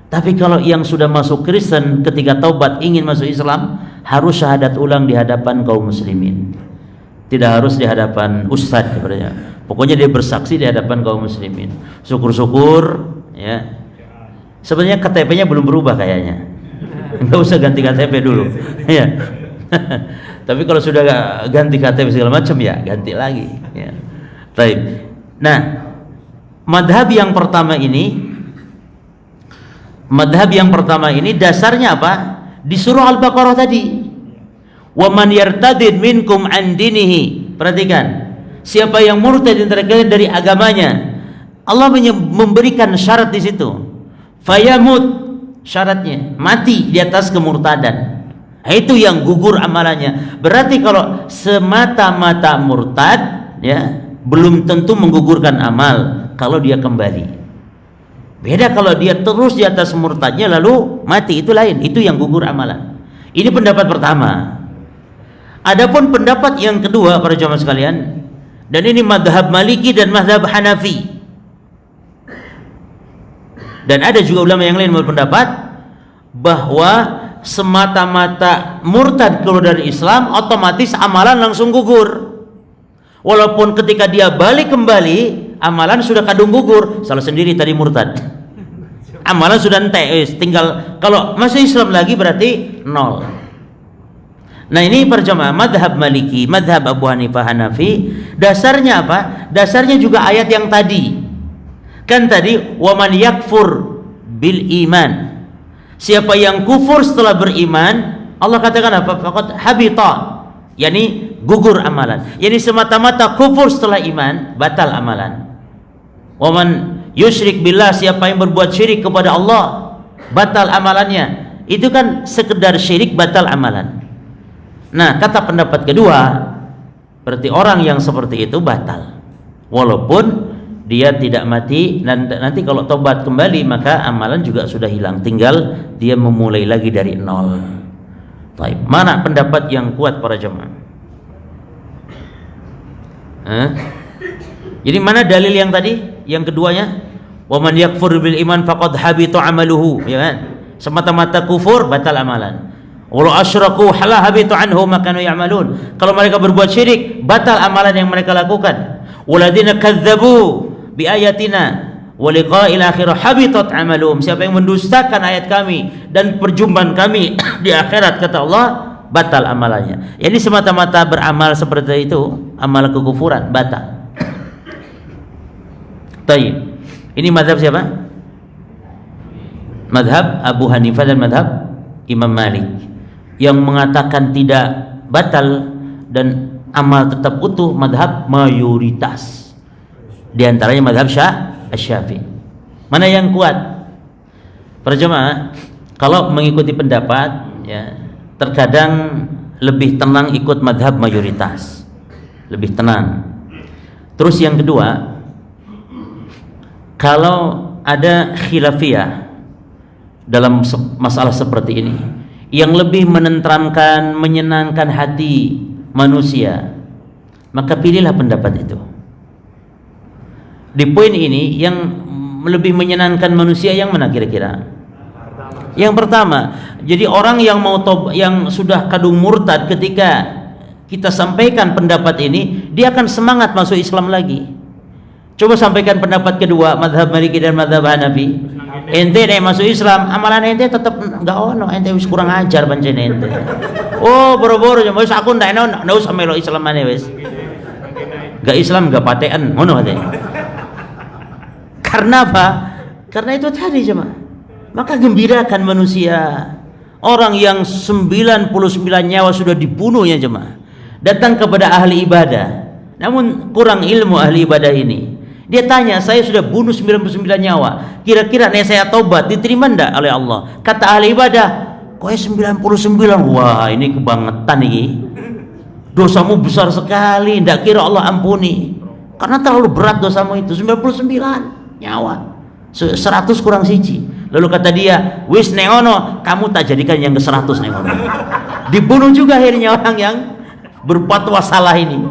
Tapi kalau yang sudah masuk Kristen, ketika tobat ingin masuk Islam, harus syahadat ulang di hadapan kaum muslimin, tidak harus di hadapan ustadz sebenarnya. Pokoknya dia bersaksi di hadapan kaum muslimin. Syukur-syukur ya. Sebenarnya KTP-nya belum berubah kayaknya. Enggak usah ganti KTP dulu. Ya. Tapi kalau sudah ganti KTP segala macam ya ganti lagi ya. Baik. Nah, madhab yang pertama ini dasarnya apa? Di surah Al-Baqarah tadi. Wa man yartadid minkum an dinihi. Perhatikan. Siapa yang murtad antara kalian dari agamanya, Allah memberikan syarat di situ. Fayamut, syaratnya mati di atas kemurtadan. Itu yang gugur amalannya. Berarti kalau semata-mata murtad, ya, belum tentu menggugurkan amal kalau dia kembali. Beda kalau dia terus di atas murtadnya lalu mati, itu lain. Itu yang gugur amalan. Ini pendapat pertama. Adapun pendapat yang kedua para jamaah sekalian, dan ini mazhab Maliki dan mazhab Hanafi. Dan ada juga ulama yang lain berpendapat bahwa semata-mata murtad keluar dari Islam, otomatis amalan langsung gugur. Walaupun ketika dia balik kembali, amalan sudah kadung gugur. Salah sendiri tadi murtad. Amalan sudah entek, tinggal kalau masih Islam lagi berarti nol. Nah ini para jamaah, madhab Maliki, madhab Abu Hanifah, Hanafi, dasarnya apa? Dasarnya juga ayat yang tadi. Kan tadi waman yakfur bil iman, siapa yang kufur setelah beriman, Allah katakan apa? Faqad habita, yakni gugur amalan. Yani semata-mata kufur setelah iman, batal amalan. Waman yusyrik billah, siapa yang berbuat syirik kepada Allah, batal amalannya. Itu kan sekedar syirik, batal amalan. Nah, kata pendapat kedua, berarti orang yang seperti itu batal, walaupun dia tidak mati, dan nanti kalau tobat kembali maka amalan juga sudah hilang, tinggal dia memulai lagi dari nol. Baik, mana pendapat yang kuat para jemaah? Jadi mana dalil yang tadi? Yang keduanya, waman yakfur bil iman faqad habita amaluhu, ya kan? Semata-mata kufur batal amalan. Walau asyraku hala habitu anhu ma kanu ya'malun. Kalau mereka berbuat syirik, batal amalan yang mereka lakukan. Waladina kadzdzabu bi ayatina wa liqa'il akhirah habitat amaluhum. Siapa yang mendustakan ayat kami dan perjumpaan kami di akhirat, kata Allah, batal amalannya. Jadi semata-mata beramal seperti itu, amal kekufuran, batal. Baik. Ini mazhab siapa? Mazhab Abu Hanifah dan mazhab Imam Malik. Yang mengatakan tidak batal dan amal tetap utuh mazhab mayoritas. Di antaranya mazhab Syafi'i. Mana yang kuat? Para jemaah, kalau mengikuti pendapat, ya, terkadang lebih tenang ikut mazhab mayoritas, lebih tenang. Terus yang kedua, kalau ada khilafiyah dalam masalah seperti ini yang lebih menenteramkan, menyenangkan hati manusia, maka pilihlah pendapat itu. Di poin ini yang lebih menyenangkan manusia yang mana kira-kira? Yang pertama, jadi orang yang mau yang sudah kadung murtad, ketika kita sampaikan pendapat ini, dia akan semangat masuk Islam lagi. Coba sampaikan pendapat kedua, mazhab Maliki dan mazhab Hanafi. Ente nek masuk Islam, amalan ente tetap enggak ono, ente wis kurang ajar pancen ente. Oh, boro-boro wis aku ndak usah melo Islamane wis. Enggak Islam enggak patean, ngono katanya. Karena apa? Karena itu tadi jemaah. Maka gembirakan manusia. Orang yang 99 nyawa sudah dibunuhnya jemaah, datang kepada ahli ibadah, namun kurang ilmu ahli ibadah ini. Dia tanya, saya sudah bunuh 99 nyawa, kira-kira nih saya tobat diterima enggak oleh Allah? Kata ahli ibadah, kok 99? Wah, ini kebangetan ini. Dosamu besar sekali, enggak kira Allah ampuni. Karena terlalu berat dosamu itu, 99 nyawa. 100 kurang siji. Lalu kata dia, wis neono, kamu tak jadikan yang ke-100 neono. Dibunuh juga akhirnya orang yang berfatwa salah ini.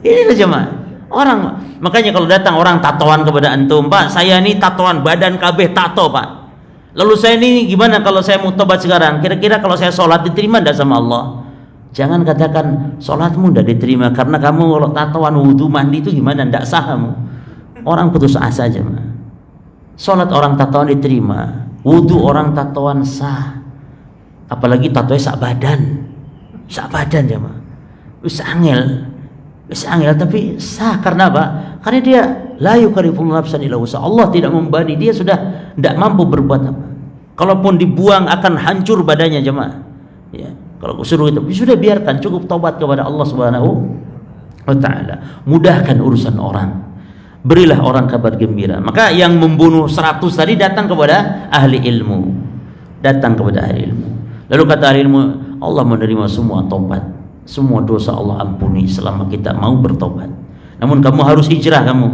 Ini jemaah. Orang, makanya kalau datang orang tatoan kepada antum, Pak, saya ini tatoan, badan kabeh tato, Pak. Lalu saya ini gimana kalau saya mau tobat sekarang? Kira-kira kalau saya sholat diterima enggak sama Allah? Jangan katakan sholatmu enggak diterima karena kamu kalau tatoan, wudu, mandi itu gimana, enggak sah kamu. Orang putus asa aja, Ma. Sholat orang tatoan diterima, wudu orang tatoan sah. Apalagi tatonya sak badan ya, Ma. Wis angel, tapi sah. Karena apa? Karena dia la yukallifullahu nafsan illa wus'aha. Allah tidak membebani, dia sudah tidak mampu berbuat apa. Kalaupun dibuang akan hancur badannya jemaah. Ya, kalau suruh itu sudah biarkan, cukup taubat kepada Allah Subhanahu wa taala. Mudahkan urusan orang. Berilah orang kabar gembira. Maka yang membunuh 100 tadi datang kepada ahli ilmu. Lalu kata ahli ilmu, Allah menerima semua taubat. Semua dosa Allah ampuni selama kita mau bertobat. Namun kamu harus hijrah kamu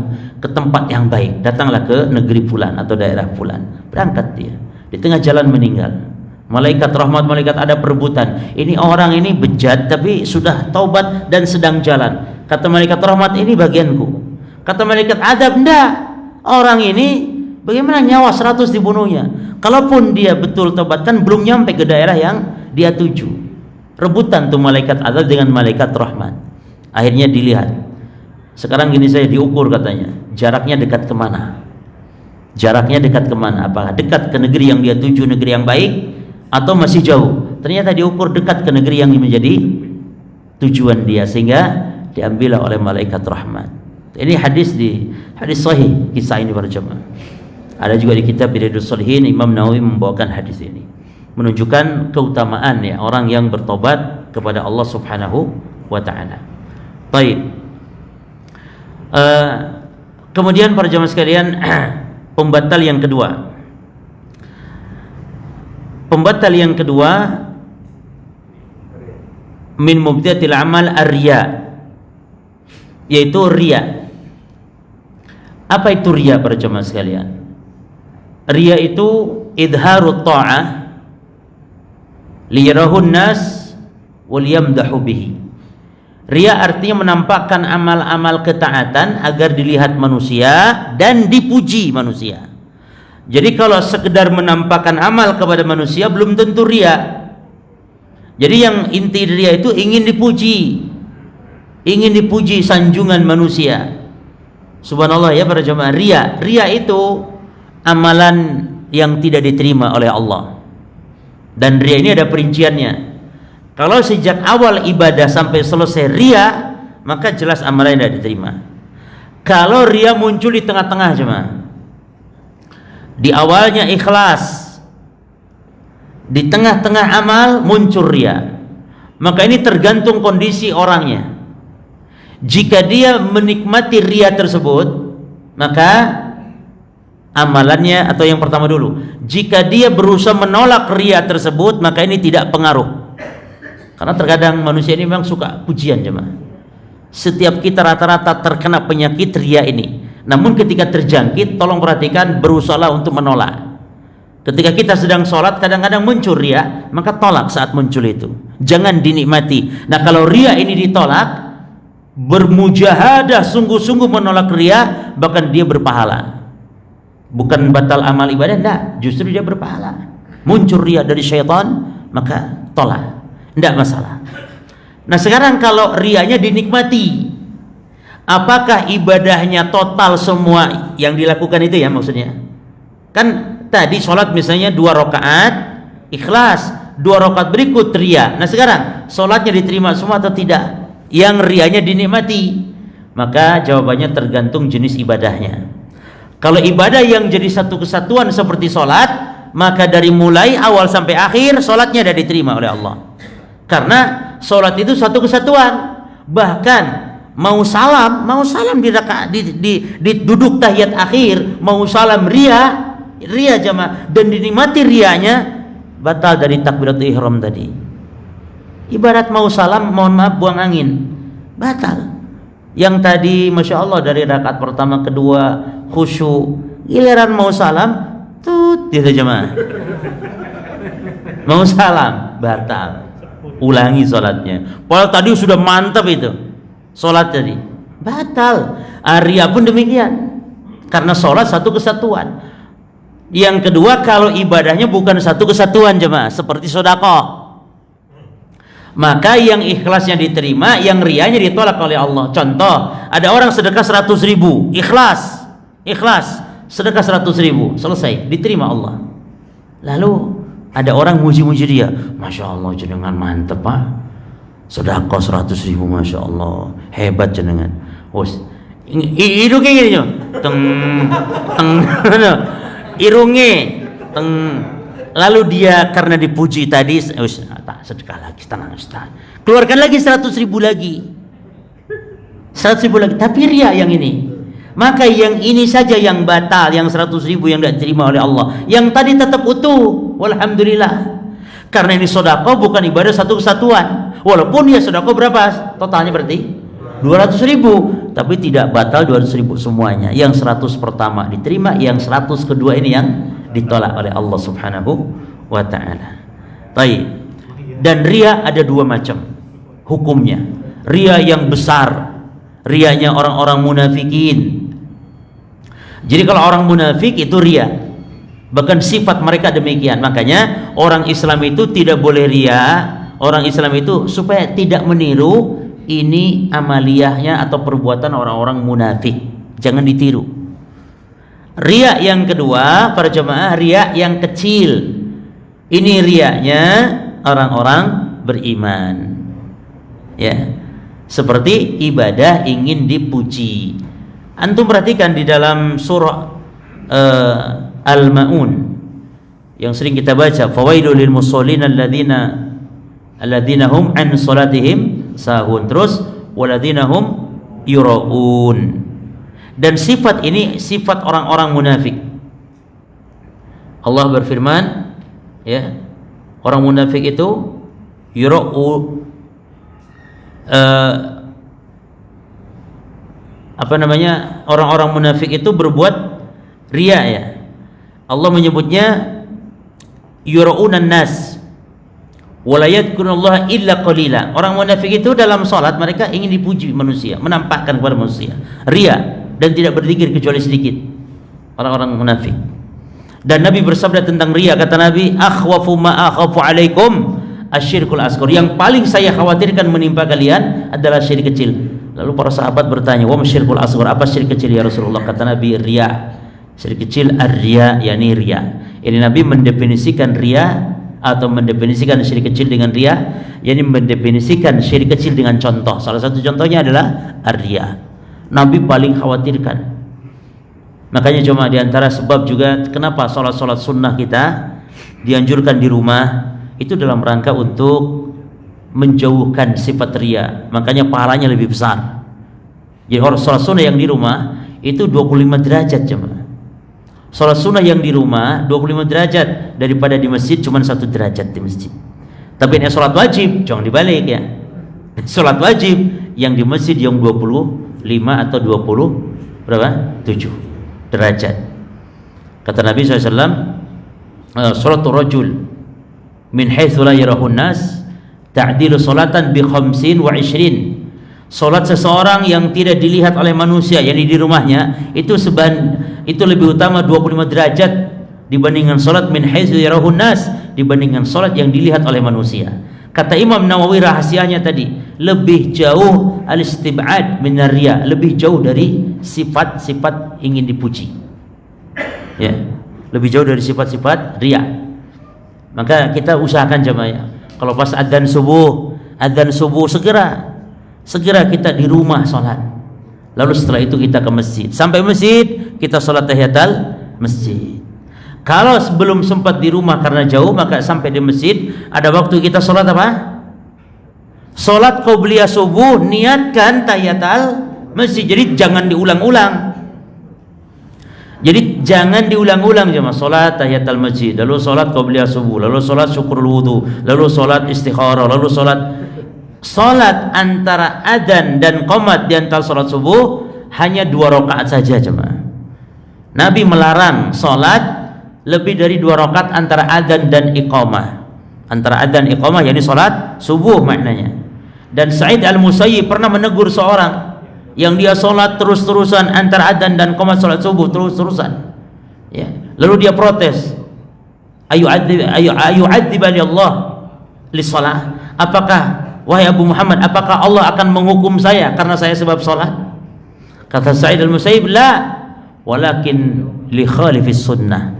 ke tempat yang baik. Datanglah ke negeri fulan atau daerah fulan. Berangkat dia. Di tengah jalan meninggal. Malaikat rahmat, malaikat ada perebutan. Ini orang ini bejat tapi sudah taubat dan sedang jalan. Kata malaikat rahmat, ini bagianku. Kata malaikat adab, enggak. Orang ini bagaimana nyawa 100 dibunuhnya. Kalaupun dia betul taubat kan belum nyampe ke daerah yang dia tuju. Rebutan tuh malaikat adab dengan malaikat rahmat. Akhirnya dilihat. Sekarang gini saya diukur katanya. Jaraknya dekat kemana? Jaraknya dekat kemana? Apakah dekat ke negeri yang dia tuju, negeri yang baik, atau masih jauh? Ternyata diukur dekat ke negeri yang menjadi tujuan dia, sehingga diambillah oleh malaikat rahmat. Ini hadis sahih kisah ini para jemaah. Ada juga di kitab Riyadhus Shalihin Imam Nawawi membawakan hadis ini, menunjukkan keutamaan ya orang yang bertobat kepada Allah Subhanahu wa taala. Baik. Kemudian para jemaah sekalian, pembatal yang kedua. Pembatal yang kedua min mubtidatil amal ar-riya, yaitu riya. Apa itu riya para jemaah sekalian? Riya itu idharut ta'ah liyarahun nas wal yamdahu bihi. Riya artinya menampakkan amal-amal ketaatan agar dilihat manusia dan dipuji manusia. Jadi kalau sekedar menampakkan amal kepada manusia belum tentu riya. Jadi yang inti riya itu ingin dipuji sanjungan manusia. Subhanallah ya para jemaah, riya itu amalan yang tidak diterima oleh Allah. Dan riya ini ada perinciannya. Kalau sejak awal ibadah sampai selesai riya, maka jelas amalan tidak diterima. Kalau riya muncul di tengah-tengah jemaah, di awalnya ikhlas, di tengah-tengah amal muncul riya, maka ini tergantung kondisi orangnya. Jika dia menikmati riya tersebut, maka amalannya, atau yang pertama dulu, jika dia berusaha menolak riya tersebut, maka ini tidak pengaruh. Karena terkadang manusia ini memang suka pujian jemaah. Setiap kita rata-rata terkena penyakit riya ini. Namun ketika terjangkit, tolong perhatikan, berusahalah untuk menolak. Ketika kita sedang sholat, kadang-kadang muncul riya, maka tolak saat muncul itu. Jangan dinikmati. Nah kalau riya ini ditolak, bermujahadah sungguh-sungguh menolak riya, bahkan dia berpahala. Bukan batal amal ibadah, enggak, justru dia berpahala. Muncul riya dari syaitan, maka tolak, enggak masalah. Nah sekarang kalau riyanya dinikmati, apakah ibadahnya total semua yang dilakukan itu ya maksudnya? Kan tadi sholat misalnya 2 rakaat ikhlas, 2 rakaat berikut riya. Nah sekarang sholatnya diterima semua atau tidak? Yang riyanya dinikmati, maka jawabannya tergantung jenis ibadahnya. Kalau ibadah yang jadi satu kesatuan seperti sholat, maka dari mulai awal sampai akhir sholatnya sudah diterima oleh Allah. Karena sholat itu satu kesatuan. Bahkan mau salam di duduk tahiyat akhir, mau salam riya jamaah, dan dinikmati riyanya, batal dari takbiratul ihram tadi. Ibarat mau salam, mohon maaf buang angin, batal. Yang tadi masya Allah dari rakaat pertama kedua khusyuk, giliran mau salam tut gitu jemaah, mau salam batal, ulangi sholatnya. Padahal tadi sudah mantap itu sholat tadi, batal. Riya pun demikian, karena sholat satu kesatuan. Yang kedua, kalau ibadahnya bukan satu kesatuan jemaah, seperti sedekah, maka yang ikhlasnya diterima, yang riyanya ditolak oleh Allah. Contoh, ada orang sedekah 100.000, ikhlas sedekah 100.000, selesai, diterima Allah. Lalu ada orang muji-muji dia, masya Allah jenengan mantep pak, sedekah 100.000, masya Allah hebat jenengan. Hidungnya gini teng irungnya teng. Lalu dia karena dipuji tadi, tak sedekah lagi, tenang Ustaz, keluarkan lagi 100.000 lagi, 100.000 lagi, tapi riya yang ini. Maka yang ini saja yang batal, yang 100.000 yang tidak diterima oleh Allah. Yang tadi tetap utuh, walhamdulillah. Karena ini sedekah bukan ibadah satu kesatuan. Walaupun dia sedekah berapa? Totalnya berarti 200.000, tapi tidak batal 200.000 semuanya. Yang 100 pertama diterima, yang 100 kedua ini yang ditolak oleh Allah Subhanahu wa taala. Baik. Dan riya ada dua macam hukumnya. Riya yang besar, riyanya orang-orang munafikin. Jadi kalau orang munafik itu riya, bahkan sifat mereka demikian. Makanya orang Islam itu tidak boleh riya. Orang Islam itu supaya tidak meniru ini amaliyahnya atau perbuatan orang-orang munafik. Jangan ditiru. Riya yang kedua, para jemaah, riya yang kecil. Ini riyanya orang-orang beriman. Ya. Seperti ibadah ingin dipuji. Antum perhatikan di dalam surah Al-Maun yang sering kita baca, fawailul lil musallin alladzina hum an salatihim sahun, terus waladzina hum yuraun. Dan sifat ini sifat orang-orang munafik. Allah berfirman, ya, orang munafik itu yurau orang-orang munafik itu berbuat riya, ya. Allah menyebutnya yuraunan nas wala yadhkurullaha illa qalila. Orang munafik itu dalam salat mereka ingin dipuji manusia, menampakkan kepada manusia, riya, dan tidak berzikir kecuali sedikit. Orang-orang munafik. Dan Nabi bersabda tentang riya, kata Nabi, akhwafu ma akhafu alaikum asyirkul asghar. Yang paling saya khawatirkan menimpa kalian adalah syirik kecil. Lalu para sahabat bertanya, wa masyirkul asghar, apa syirik kecil ya Rasulullah? Kata Nabi, riya. Syirik kecil ar-riya, yakni riya. Ini Nabi mendefinisikan riya atau mendefinisikan syirik kecil dengan riya, yakni mendefinisikan syirik kecil dengan contoh. Salah satu contohnya adalah ar-riya. Nabi paling khawatirkan. Makanya cuma diantara sebab juga kenapa sholat sunnah kita dianjurkan di rumah, itu dalam rangka untuk menjauhkan sifat riya. Makanya pahalanya lebih besar. Jadi orang sholat sunnah yang di rumah itu 25 derajat jemaah. Sholat sunnah yang di rumah 25 derajat daripada di masjid cuma 1 derajat di masjid. Tapi ini sholat wajib, jangan dibalik ya. Sholat wajib yang di masjid yang 25 atau 20 berapa? 7 derajat. Kata Nabi SAW, sholatul rajul min haitsu la yarahun nas ta'dilu salatan bi 25. Salat seseorang yang tidak dilihat oleh manusia, yakni di rumahnya, itu lebih utama 25 derajat dibandingkan salat min haitsu yarahun nas, dibandingkan salat yang dilihat oleh manusia. Kata Imam Nawawi rahasianya tadi, lebih jauh al-istib'ad min ar-riya, lebih jauh dari sifat-sifat ingin dipuji. Ya, lebih jauh dari sifat-sifat riya. Maka kita usahakan jemaah, kalau pas adzan subuh segera kita di rumah sholat. Lalu setelah itu kita ke masjid. Sampai masjid kita sholat tahiyatul masjid. Kalau belum sempat di rumah karena jauh, maka sampai di masjid ada waktu kita sholat apa? Sholat qobliyah subuh, niatkan tahiyatul masjid. Jadi jangan diulang-ulang. Jadi jangan diulang-ulang jemaah. Salat tahiyatul masjid, lalu salat qabliyah subuh, lalu salat syukrul wudu, lalu salat istikharah, lalu salat antara adzan dan qomat di antara salat subuh hanya 2 rakaat saja jemaah. Nabi melarang salat lebih dari 2 rakaat antara adzan dan iqamah. Antara adzan dan iqamah yakni salat subuh maknanya. Dan Sa'id Al-Musayyib pernah menegur seorang yang dia sholat terus-terusan antara adzan dan qomat salat subuh terus-terusan, ya. Lalu dia protes, ayu'adzibani Allah li shalah. Apakah, wahai Abu Muhammad, apakah Allah akan menghukum saya karena saya sebab sholat? Kata Sa'id Al-Musayyib, la, walakin li khalifis sunnah.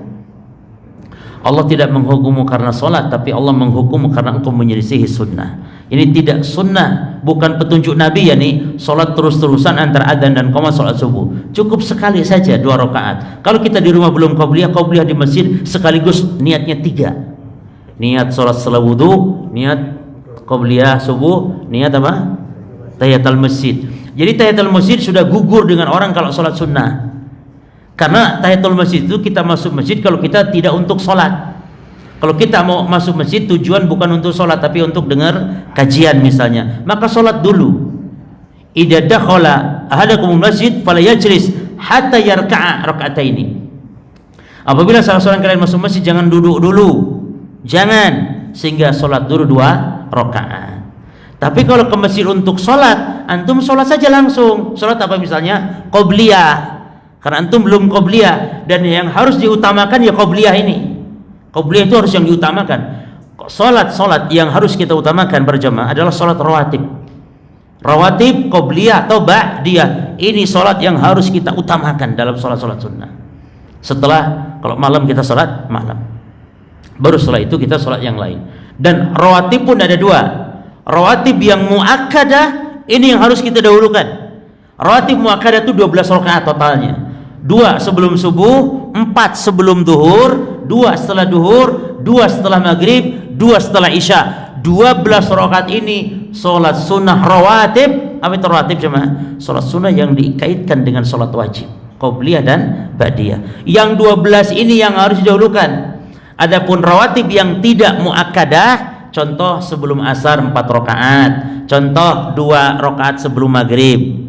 Allah tidak menghukummu karena sholat, tapi Allah menghukummu karena engkau menyelisihi sunnah. Ini tidak sunnah, bukan petunjuk Nabi, yakni sholat terus-terusan antara adzan dan qomat sholat subuh. Cukup sekali saja 2 rakaat. Kalau kita di rumah belum qabliyah di masjid sekaligus niatnya 3. Niat sholat salat wudu, niat qabliyah subuh, niat apa? Tahiyatul masjid. Jadi tahiyatul masjid sudah gugur dengan orang kalau sholat sunnah. Karena tahiyatul masjid itu kita masuk masjid kalau kita tidak untuk sholat. Kalau kita mau masuk masjid tujuan bukan untuk sholat tapi untuk dengar kajian misalnya, maka sholat dulu. Idza dakhala ahadakumul masjid fala yajlis hatta yarka'a rak'ataini. Apabila salah seorang kalian masuk masjid, jangan duduk dulu, jangan, sehingga sholat dulu 2 rakaat. Tapi kalau ke masjid untuk sholat, antum sholat saja langsung. Sholat apa misalnya? Qobliyah. Karena antum belum qobliyah, dan yang harus diutamakan ya qobliyah ini. Qobliyah itu harus yang diutamakan. Sholat yang harus kita utamakan berjamaah adalah sholat rawatib. Rawatib, qobliyah atau ba'diyah. Ini sholat yang harus kita utamakan dalam sholat-sholat sunnah. Setelah, kalau malam kita sholat malam, baru setelah itu kita sholat yang lain. Dan rawatib pun ada 2. Rawatib yang muakkadah, ini yang harus kita dahulukan. Rawatib muakkadah itu 12 rakaat totalnya. 2 sebelum subuh, 4 sebelum duhur, 2 setelah duhur, 2 setelah maghrib, 2 setelah isya. 12 rakaat ini sholat sunnah rawatib. Apa itu rawatib jemaah? Sholat sunnah yang dikaitkan dengan sholat wajib, qobliyah dan ba'diyah. Yang 12 ini yang harus didahulukan. Adapun rawatib yang tidak muakkadah, contoh sebelum asar 4 rakaat, contoh 2 rakaat sebelum maghrib,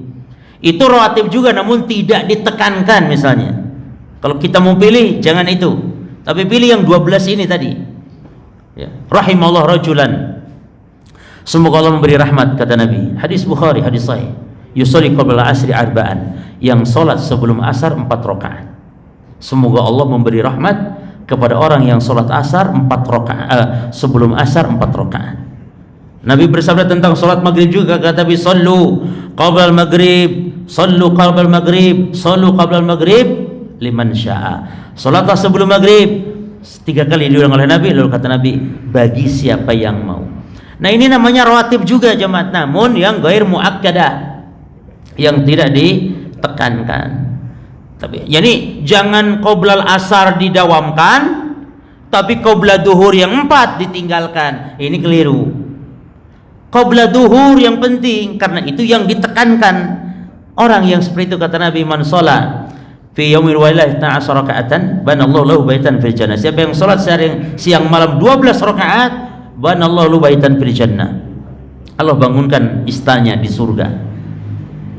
itu rawatib juga namun tidak ditekankan misalnya. Kalau kita mau pilih jangan itu, tapi pilih yang 12 ini tadi ya. Rahimallah rajulan, semoga Allah memberi rahmat, kata Nabi, hadis Bukhari, hadis sahih, yusolli qabla asri arba'an, yang sholat sebelum asar 4 rakaat. Semoga Allah memberi rahmat kepada orang yang sholat asar 4 rakaat, sebelum asar 4 rakaat. Nabi bersabda tentang sholat maghrib juga, kata Nabi, sallu qabla maghrib, sallu qabla maghrib, sallu qabla maghrib liman sya'a. Sholatlah sebelum maghrib. 3 kali diulang oleh Nabi, lalu kata Nabi, bagi siapa yang mau. Nah ini namanya rawatib juga jemaat, namun yang ghair muakkadah, yang tidak ditekankan. Tapi yani jangan qoblal asar didawamkan, tapi qobla duhur yang 4 ditinggalkan. Ini keliru. Qobla duhur yang penting, karena itu yang ditekankan. Orang yang seperti itu kata Nabi, man sholat fi yaumil wailah 12 rakaatan banallahu lahu baitan fil jannah. Siapa yang sholat siang malam 12 rakaat, banallahu lahu baitan fil jannah, Allah bangunkan istananya di surga.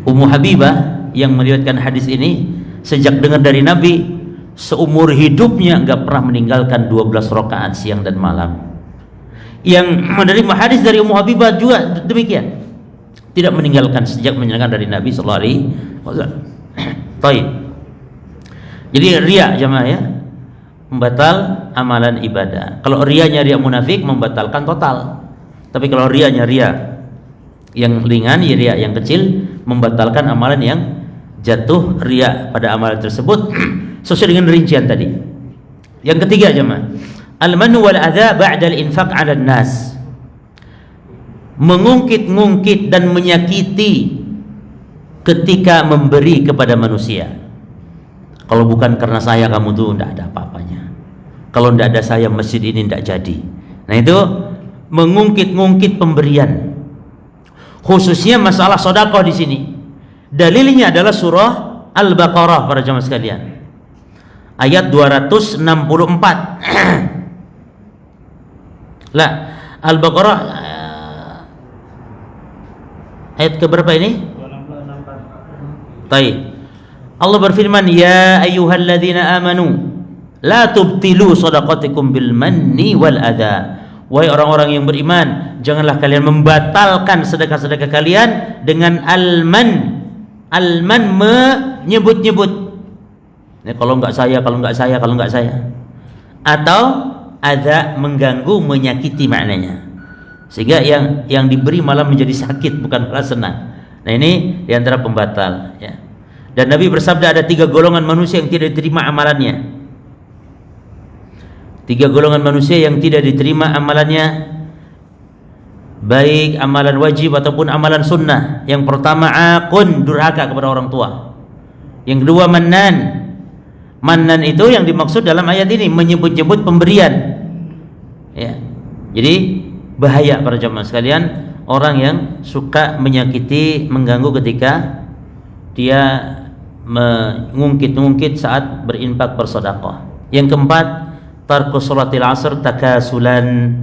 Ummu Habibah yang meriwayatkan hadis ini, sejak dengar dari Nabi, seumur hidupnya enggak pernah meninggalkan 12 rakaat siang dan malam. Yang menerima hadis dari Ummu Habibah juga demikian, tidak meninggalkan sejak menyenangkan dari Nabi sallallahu alaihi wasallam. Baik. Jadi riya jemaah ya, membatal amalan ibadah. Kalau riyanya riya munafik, membatalkan total. Tapi kalau riyanya riya yang ringan, ya riya yang kecil, membatalkan amalan yang jatuh riya pada amalan tersebut sesuai dengan rincian tadi. Yang ketiga jemaah, al-manu wal adza ba'da al-infaq 'ala an-nas. Mengungkit-ungkit dan menyakiti ketika memberi kepada manusia. Kalau bukan karena saya kamu tuh tidak ada apa-apanya. Kalau tidak ada saya masjid ini tidak jadi. Nah itu mengungkit-ungkit pemberian. Khususnya masalah sedekah di sini. Dalilnya adalah surah Al-Baqarah para jamaah sekalian. Ayat 264. Lah, Al-Baqarah ayat keberapa ini? 264. Baik. Allah berfirman, ya ayyuhalladzina amanu la tubtilu shadaqatikum bil manni wal adha. Wahai orang-orang yang beriman, janganlah kalian membatalkan sedekah-sedekah kalian dengan al-man. Al-man menyebut-nyebut. Ini kalau enggak saya, kalau enggak saya, kalau enggak saya. Atau adha, mengganggu, menyakiti maknanya. Sehingga yang diberi malah menjadi sakit, bukan malah senang. Nah ini diantara pembatal ya. Dan Nabi bersabda ada 3 golongan manusia yang tidak diterima amalannya. 3 golongan manusia yang tidak diterima amalannya, baik amalan wajib ataupun amalan sunnah. Yang pertama akun, durhaka kepada orang tua. Yang kedua mannan. Mannan itu yang dimaksud dalam ayat ini, menyebut-nyebut pemberian ya. Jadi bahaya para jamaah sekalian, orang yang suka menyakiti, mengganggu ketika dia mengungkit-ungkit saat berinfak bersedekah. Yang keempat, tarku sholatil asr takasulan.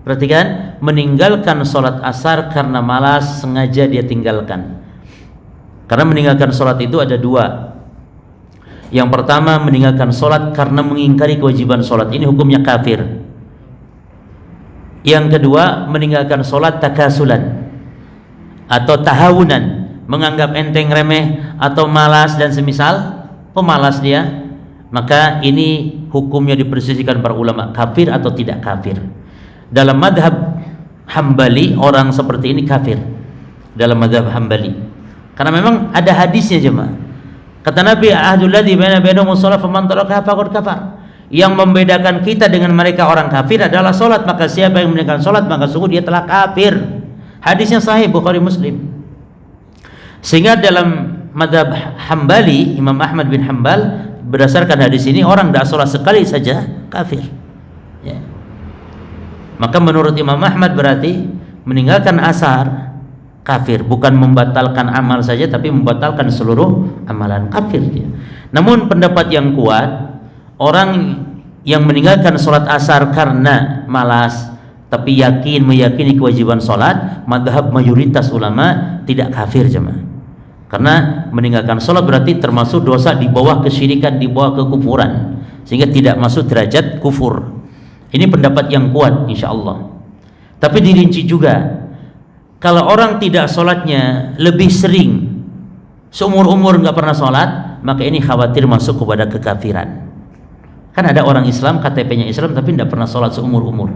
Perhatikan, meninggalkan sholat asar karena malas, sengaja dia tinggalkan. Karena meninggalkan sholat itu ada dua. Yang pertama, meninggalkan sholat karena mengingkari kewajiban sholat, ini hukumnya kafir. Yang kedua, meninggalkan sholat takasulan atau tahawunan, menganggap enteng, remeh, atau malas dan semisal, pemalas dia, maka ini hukumnya dipersisikan para ulama, kafir atau tidak kafir. Dalam madhab Hambali, orang seperti ini kafir dalam madhab Hambali, karena memang ada hadisnya jemaah. Kata Nabi, ahdul ladzi baina bainahum shalah faman tarakaha faqad kafar. Yang membedakan kita dengan mereka orang kafir adalah solat, maka siapa yang meninggalkan solat maka sungguh dia telah kafir. Hadisnya sahih Bukhari Muslim. Sehingga dalam madhab Hambali, Imam Ahmad bin Hanbal, berdasarkan hadis ini orang tidak solat sekali saja kafir, ya. Maka menurut Imam Ahmad berarti meninggalkan asar kafir, bukan membatalkan amal saja tapi membatalkan seluruh amalan, kafir dia. Namun pendapat yang kuat, orang yang meninggalkan sholat asar karena malas tapi meyakini kewajiban sholat, madhab mayoritas ulama tidak kafir jemaah. Karena meninggalkan sholat berarti termasuk dosa di bawah kesyirikan, di bawah kekufuran, sehingga tidak masuk derajat kufur. Ini pendapat yang kuat insyaallah. Tapi dirinci juga, kalau orang tidak sholatnya lebih sering, seumur-umur nggak pernah sholat, maka ini khawatir masuk kepada kekafiran. Kan ada orang Islam, KTP-nya Islam tapi tidak pernah sholat seumur-umur.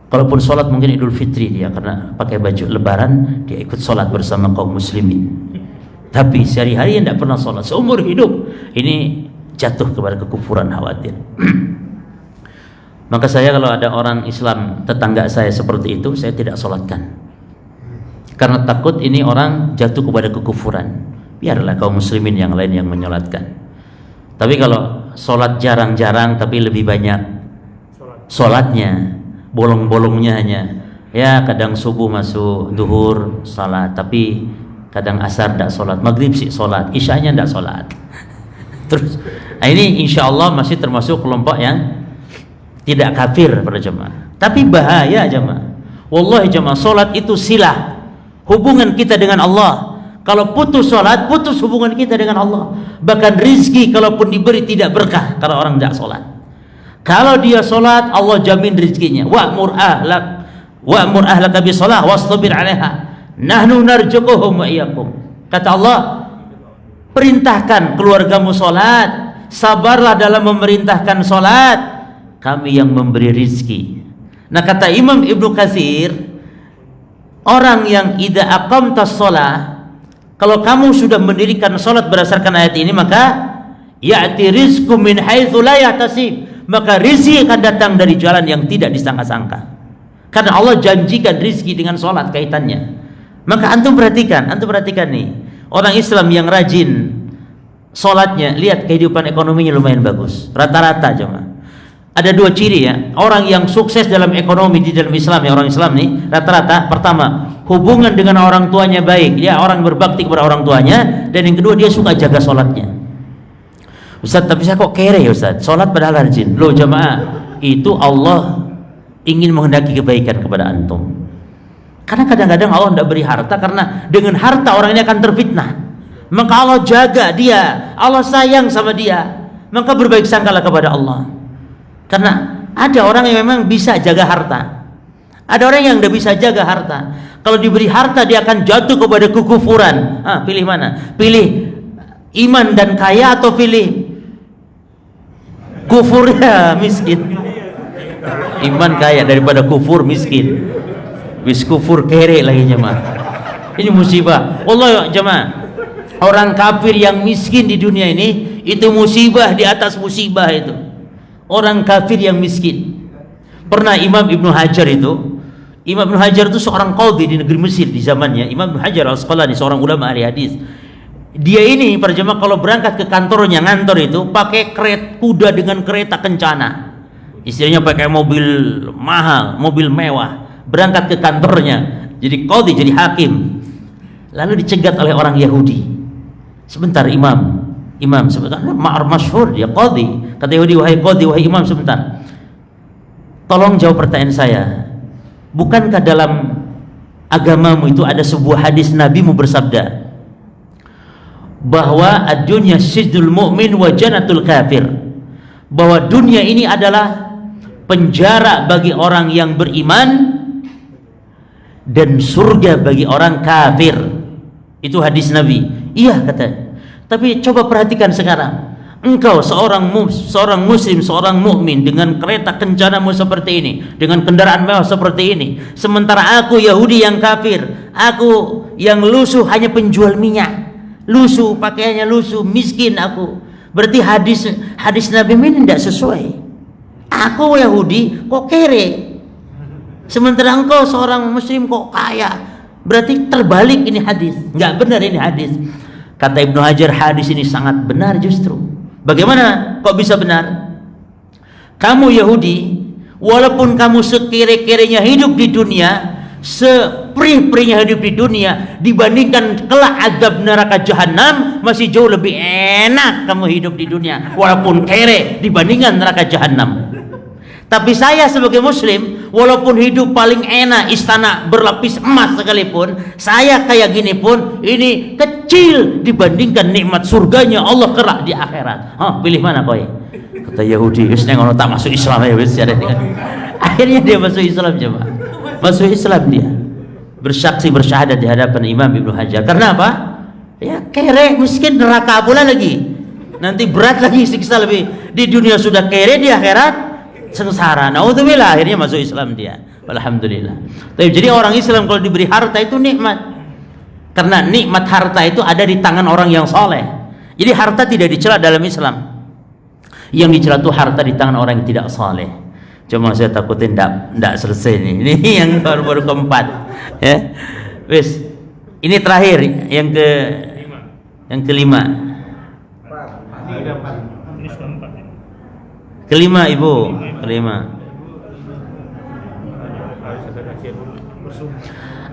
Kalaupun sholat mungkin Idul Fitri dia, karena pakai baju Lebaran dia ikut sholat bersama kaum muslimin. Tapi sehari-hari tidak pernah sholat seumur hidup, ini jatuh kepada kekufuran, khawatir. Maka saya kalau ada orang Islam tetangga saya seperti itu, saya tidak sholatkan, karena takut ini orang jatuh kepada kekufuran. Biarlah kaum muslimin yang lain yang menyolatkan. Tapi kalau sholat jarang-jarang tapi lebih banyak sholatnya, bolong-bolongnya hanya, ya kadang subuh masuk, duhur sholat, tapi kadang asar tidak sholat, maghrib sih sholat, isyanya tidak sholat. Terus, nah ini insya Allah masih termasuk kelompok yang tidak kafir pada jemaah. Tapi bahaya jemaah. Wallahi jemaah, sholat itu silah hubungan kita dengan Allah. Kalau putus sholat, putus hubungan kita dengan Allah. Bahkan rizki kalaupun diberi tidak berkah kalau orang tidak sholat. Kalau dia sholat, Allah jamin rizkinya. Wa'mur ahlaka bisalah wastabir 'alaiha nahnu narzuquhum wa iyyakum. Kata Allah, perintahkan keluargamu sholat, sabarlah dalam memerintahkan sholat, kami yang memberi rizki. Nah kata Imam Ibnu Katsir, orang yang idza aqamtas shalah, kalau kamu sudah mendirikan sholat berdasarkan ayat ini, maka ya'ti rizqu min haitsu la yahtasib, maka rizki akan datang dari jalan yang tidak disangka-sangka. Karena Allah janjikan rizki dengan sholat kaitannya. Maka antum perhatikan nih, orang Islam yang rajin sholatnya, lihat kehidupan ekonominya lumayan bagus, rata-rata jemaah. Ada dua ciri ya, orang yang sukses dalam ekonomi di dalam Islam ya, orang Islam nih rata-rata, pertama hubungan dengan orang tuanya baik, dia orang berbakti kepada orang tuanya, dan yang kedua dia suka jaga sholatnya. Ustaz, tapi saya kok kere ya Ustaz, sholat padahal rajin. Loh jamaah, itu Allah ingin menghendaki kebaikan kepada antum. Karena kadang-kadang Allah tidak beri harta, karena dengan harta orang ini akan terfitnah. Maka Allah jaga dia, Allah sayang sama dia, maka berbaik sangkalah kepada Allah. Karena ada orang yang memang bisa jaga harta, ada orang yang tidak bisa jaga harta. Kalau diberi harta dia akan jatuh kepada kekufuran. Pilih mana? Pilih iman dan kaya atau pilih kufurnya miskin? Iman kaya daripada kufur miskin. Wis kufur kere lagi jemaah. Ini musibah. Allah jemaah, orang kafir yang miskin di dunia ini itu musibah di atas musibah itu. Orang kafir yang miskin. Pernah Imam Ibnu Hajar itu seorang qadhi di negeri Mesir di zamannya. Imam Ibnu Hajar Al-Asqalani, seorang ulama ahli hadis. Dia ini para jemaah kalau berangkat ke kantornya, ngantor itu pakai kuda dengan kereta kencana. Istilahnya pakai mobil mahal, mobil mewah, berangkat ke kantornya. Jadi qadhi, jadi hakim. Lalu dicegat oleh orang Yahudi. Sebentar imam sebentar, masyhur dia qadhi, Kata Yahudi, wahai qadhi, wahai imam, sebentar, tolong jawab pertanyaan saya. Bukankah dalam agamamu itu ada sebuah hadis Nabimu bersabda bahwa ad-dunya sijnul mu'min wa jannatul kafir, bahwa dunia ini adalah penjara bagi orang yang beriman dan surga bagi orang kafir. Itu hadis Nabi. Iya, kata. Tapi coba perhatikan sekarang, engkau seorang muslim, seorang mukmin dengan kereta kencanamu seperti ini, dengan kendaraan mewah seperti ini, sementara aku Yahudi yang kafir, aku yang lusuh hanya penjual minyak, lusuh, pakaiannya lusuh, miskin aku. Berarti hadis Nabi ini tidak sesuai. Aku Yahudi kok kere, sementara engkau seorang muslim kok kaya. Berarti terbalik ini hadis, nggak benar ini hadis. Kata Ibnu Hajar, hadis ini sangat benar justru. Bagaimana kok bisa benar? Kamu Yahudi, walaupun kamu sekere-kerenya hidup di dunia, seperih-perihnya hidup di dunia, dibandingkan kelak azab neraka jahanam, masih jauh lebih enak kamu hidup di dunia walaupun kere dibandingkan neraka jahanam. Tapi saya sebagai muslim, walaupun hidup paling enak, istana berlapis emas sekalipun, saya kayak gini pun ini kecil dibandingkan nikmat surganya Allah kelak di akhirat. Pilih mana kowe? Kata Yahudi, wis nek ngono tak masuk Islam ya wis. Akhirnya dia masuk Islam, jemaah. Masuk Islam dia. Bersaksi bersyahadat di hadapan Imam Ibnu Hajar. Karena apa? Ya kere, miskin, neraka pula lagi. Nanti berat lagi siksa lebih. Di dunia sudah kere, di akhirat sengsara. Naudzubillah, akhirnya masuk Islam dia. Alhamdulillah. Tapi jadi orang Islam kalau diberi harta itu nikmat. Karena nikmat harta itu ada di tangan orang yang soleh. Jadi harta tidak dicela dalam Islam. Yang dicela itu harta di tangan orang yang tidak soleh. Cuma saya takutin tidak selesai nih. Ini yang baru keempat. Ya, wis. Ini terakhir yang kelima. Kelima ibu, kelima.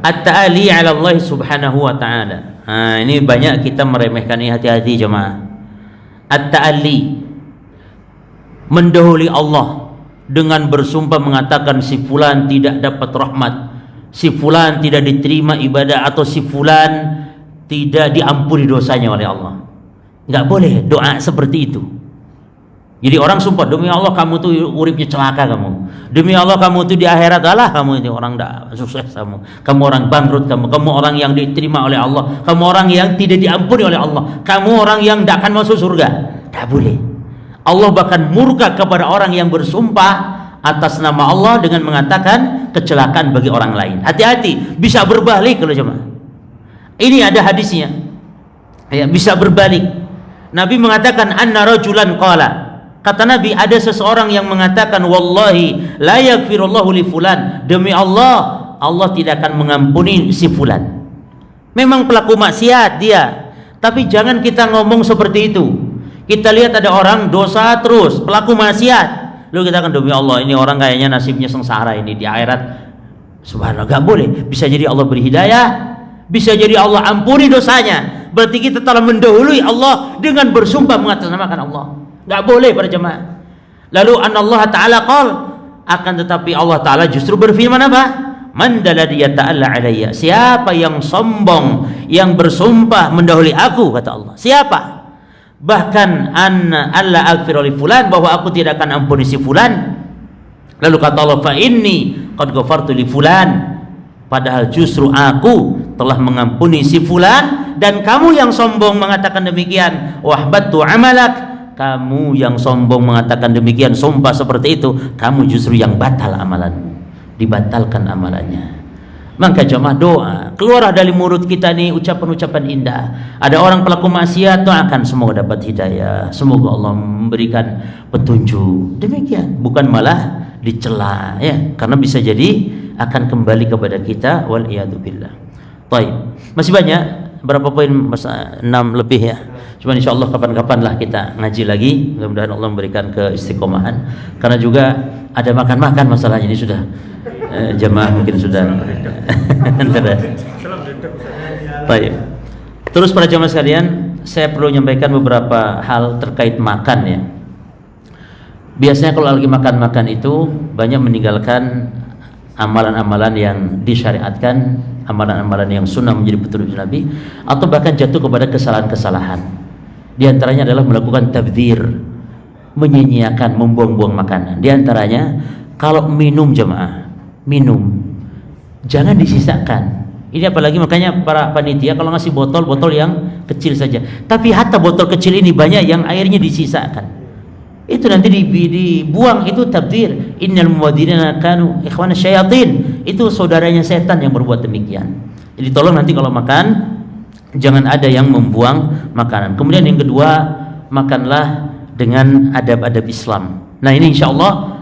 At-ta'ali 'ala Allah Subhanahu wa ta'ala. Ini banyak kita meremehkan ini, hati-hati jemaah. At-ta'ali, mendahului Allah dengan bersumpah mengatakan si fulan tidak dapat rahmat, si fulan tidak diterima ibadah, atau si fulan tidak diampuni dosanya oleh Allah. Enggak boleh doa seperti itu. Jadi orang sumpah, demi Allah kamu tuh uripnya celaka kamu, demi Allah kamu tuh di akhirat alah kamu ini orang tidak sukses, kamu orang bangkrut, kamu orang yang diterima oleh Allah, kamu orang yang tidak diampuni oleh Allah, kamu orang yang tidak akan masuk surga. Tidak boleh. Allah bahkan murka kepada orang yang bersumpah atas nama Allah dengan mengatakan kecelakaan bagi orang lain. Hati-hati, bisa berbalik kalau jemaah. Ini ada hadisnya. Ya, bisa berbalik. Nabi mengatakan anna rajulan qala, kata Nabi, ada seseorang yang mengatakan wallahi la yaghfirullahu li fulan, demi Allah, Allah tidak akan mengampuni si fulan. Memang pelaku maksiat dia, tapi jangan kita ngomong seperti itu. Kita lihat ada orang dosa terus, pelaku maksiat, lalu kita akan demi Allah ini orang kayaknya nasibnya sengsara ini di akhirat. Subhanallah, gak boleh. Bisa jadi Allah beri hidayah, bisa jadi Allah ampuni dosanya. Berarti kita telah mendahului Allah dengan bersumpah mengatasnamakan Allah. Gak boleh para jemaah. Lalu Allah Ta'ala qal, akan tetapi Allah Ta'ala justru berfirman apa? Man dalladhi yata'alla alayya, siapa yang sombong, yang bersumpah mendahului aku, kata Allah. Siapa? Bahkan anna alla aghfir li fulan, bahwa aku tidak akan ampuni si fulan. Lalu kata Allah, fa inni qad ghafartu li fulan, padahal justru aku telah mengampuni si fulan. Dan kamu yang sombong mengatakan demikian, wahbattu amalak, kamu yang sombong mengatakan demikian, sumpah seperti itu, kamu justru yang batal amalanmu, dibatalkan amalannya. Maka jemaah, doa keluarlah dari mulut kita nih ucapan-ucapan indah. Ada orang pelaku maksiat, doakan semoga dapat hidayah, semoga Allah memberikan petunjuk. Demikian, bukan malah dicela ya, karena bisa jadi akan kembali kepada kita, wal iyadu billah. Baik, masih banyak, berapa poin? 6 lebih ya. Cuma insya Allah kapan-kapan lah kita ngaji lagi. Mudah-mudahan Allah memberikan keistiqomahan. Karena juga ada makan-makan masalahnya ini sudah jemaah mungkin sudah. Baik. Terus para jemaah sekalian, saya perlu menyampaikan beberapa hal terkait makan ya. Biasanya kalau lagi makan-makan itu banyak meninggalkan amalan-amalan yang disyariatkan, amalan-amalan yang sunnah menjadi petunjuk Nabi, atau bahkan jatuh kepada kesalahan-kesalahan. Di antaranya adalah melakukan tabdzir, menyia-nyiakan, membuang-buang makanan. Di antaranya kalau minum jemaah, minum jangan disisakan. Ini apalagi makanya para panitia kalau ngasih botol yang kecil saja. Tapi hatta botol kecil ini banyak yang airnya disisakan. Itu nanti dibuang, itu tabdzir. Innal muwadzirina kanu ikhwana syayatin. Itu saudaranya setan yang berbuat demikian. Jadi tolong nanti kalau makan jangan ada yang membuang makanan. Kemudian yang kedua, makanlah dengan adab-adab Islam. Nah, ini insyaallah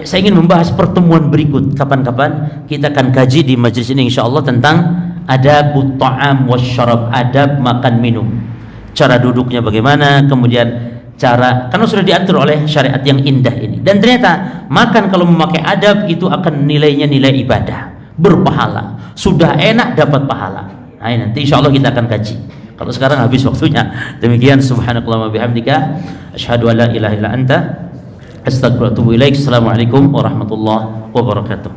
saya ingin membahas pertemuan berikut. Kapan-kapan kita akan kaji di majelis ini insyaallah tentang adabut ta'am wasyarab, adab makan minum. Cara duduknya bagaimana, kemudian karena sudah diatur oleh syariat yang indah ini. Dan ternyata makan kalau memakai adab itu akan nilainya nilai ibadah, berpahala. Sudah enak dapat pahala. Nah, nanti insyaallah kita akan kaji. Kalau sekarang habis waktunya. Demikian, subhanakallahumma bihamdika asyhadu an la ilaha illa anta astaghfiruka wa atubu ilaik. Assalamualaikum warahmatullahi wabarakatuh.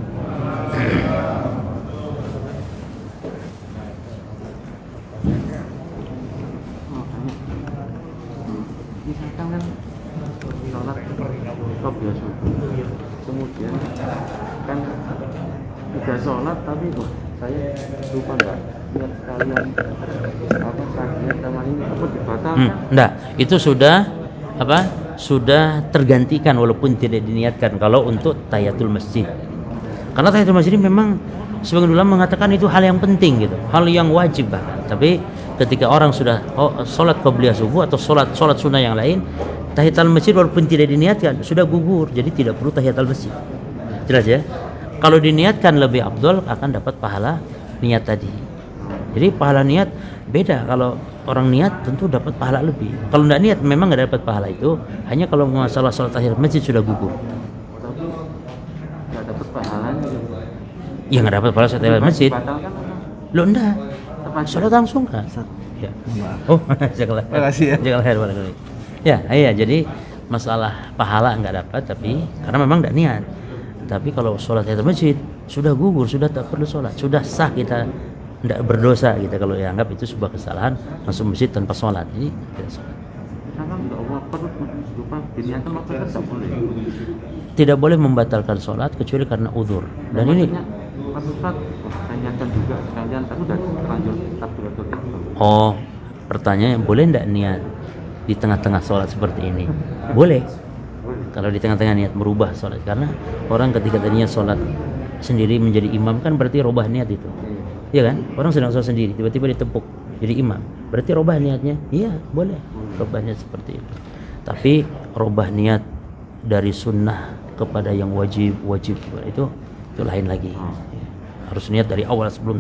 Misalkan kan sholat qobliyah subuh, kemudian kan udah sholat tapi kok saya lupa nggak lihat sekalian apa sakit sama ini apa dibatalkan? Enggak, itu sudah apa? Sudah tergantikan walaupun tidak diniatkan kalau untuk tahiyatul masjid. Karena tahiyatul masjid ini memang sebagian ulama mengatakan itu hal yang penting gitu, hal yang wajib bahkan. Tapi ketika orang sudah sholat qobliyah subuh atau sholat sunnah yang lain, tahiyatul masjid walaupun tidak diniatkan sudah gugur, jadi tidak perlu tahiyatul masjid. Jelas ya? Kalau diniatkan lebih afdal akan dapat pahala niat tadi. Jadi pahala niat beda, kalau orang niat tentu dapat pahala lebih. Kalau tidak niat memang nggak dapat pahala itu, hanya kalau masalah sholat tahiyatul masjid sudah gugur. Tapi nggak dapat pahalanya. Ya nggak dapat pahala sholat tahiyatul masjid. Dibatalkan Lo enggak. Sholat langsung kan? Ya. Oh, janganlah. Makasih ya. Janganlah barangkali. Ya, iya, jadi masalah pahala enggak dapat tapi karena memang enggak niat. Tapi kalau sholat tahiyatul masjid sudah gugur, sudah tak perlu sholat, sudah sah, kita enggak berdosa kita kalau dianggap itu sebuah kesalahan masuk masjid tanpa sholat. Jadi tidak sholat. Karena nggak perlu lupa diniatkan maksudnya tak boleh. Tidak boleh membatalkan sholat kecuali karena uzur. Dan ini Pak Ustaz, saya niatkan juga sekalian, tapi udah terlanjur takbiratul ihram. oh, pertanyaan boleh enggak niat di tengah-tengah sholat seperti ini? Boleh. Kalau di tengah-tengah niat merubah sholat, karena orang ketika tadinya sholat sendiri menjadi imam kan berarti robah niat itu, ya kan? Orang sedang sholat sendiri tiba-tiba ditepuk jadi imam, berarti robah niatnya. Iya, boleh robah niat seperti itu. Tapi robah niat dari sunnah kepada yang wajib itu lain lagi. Harus niat dari awal sebelum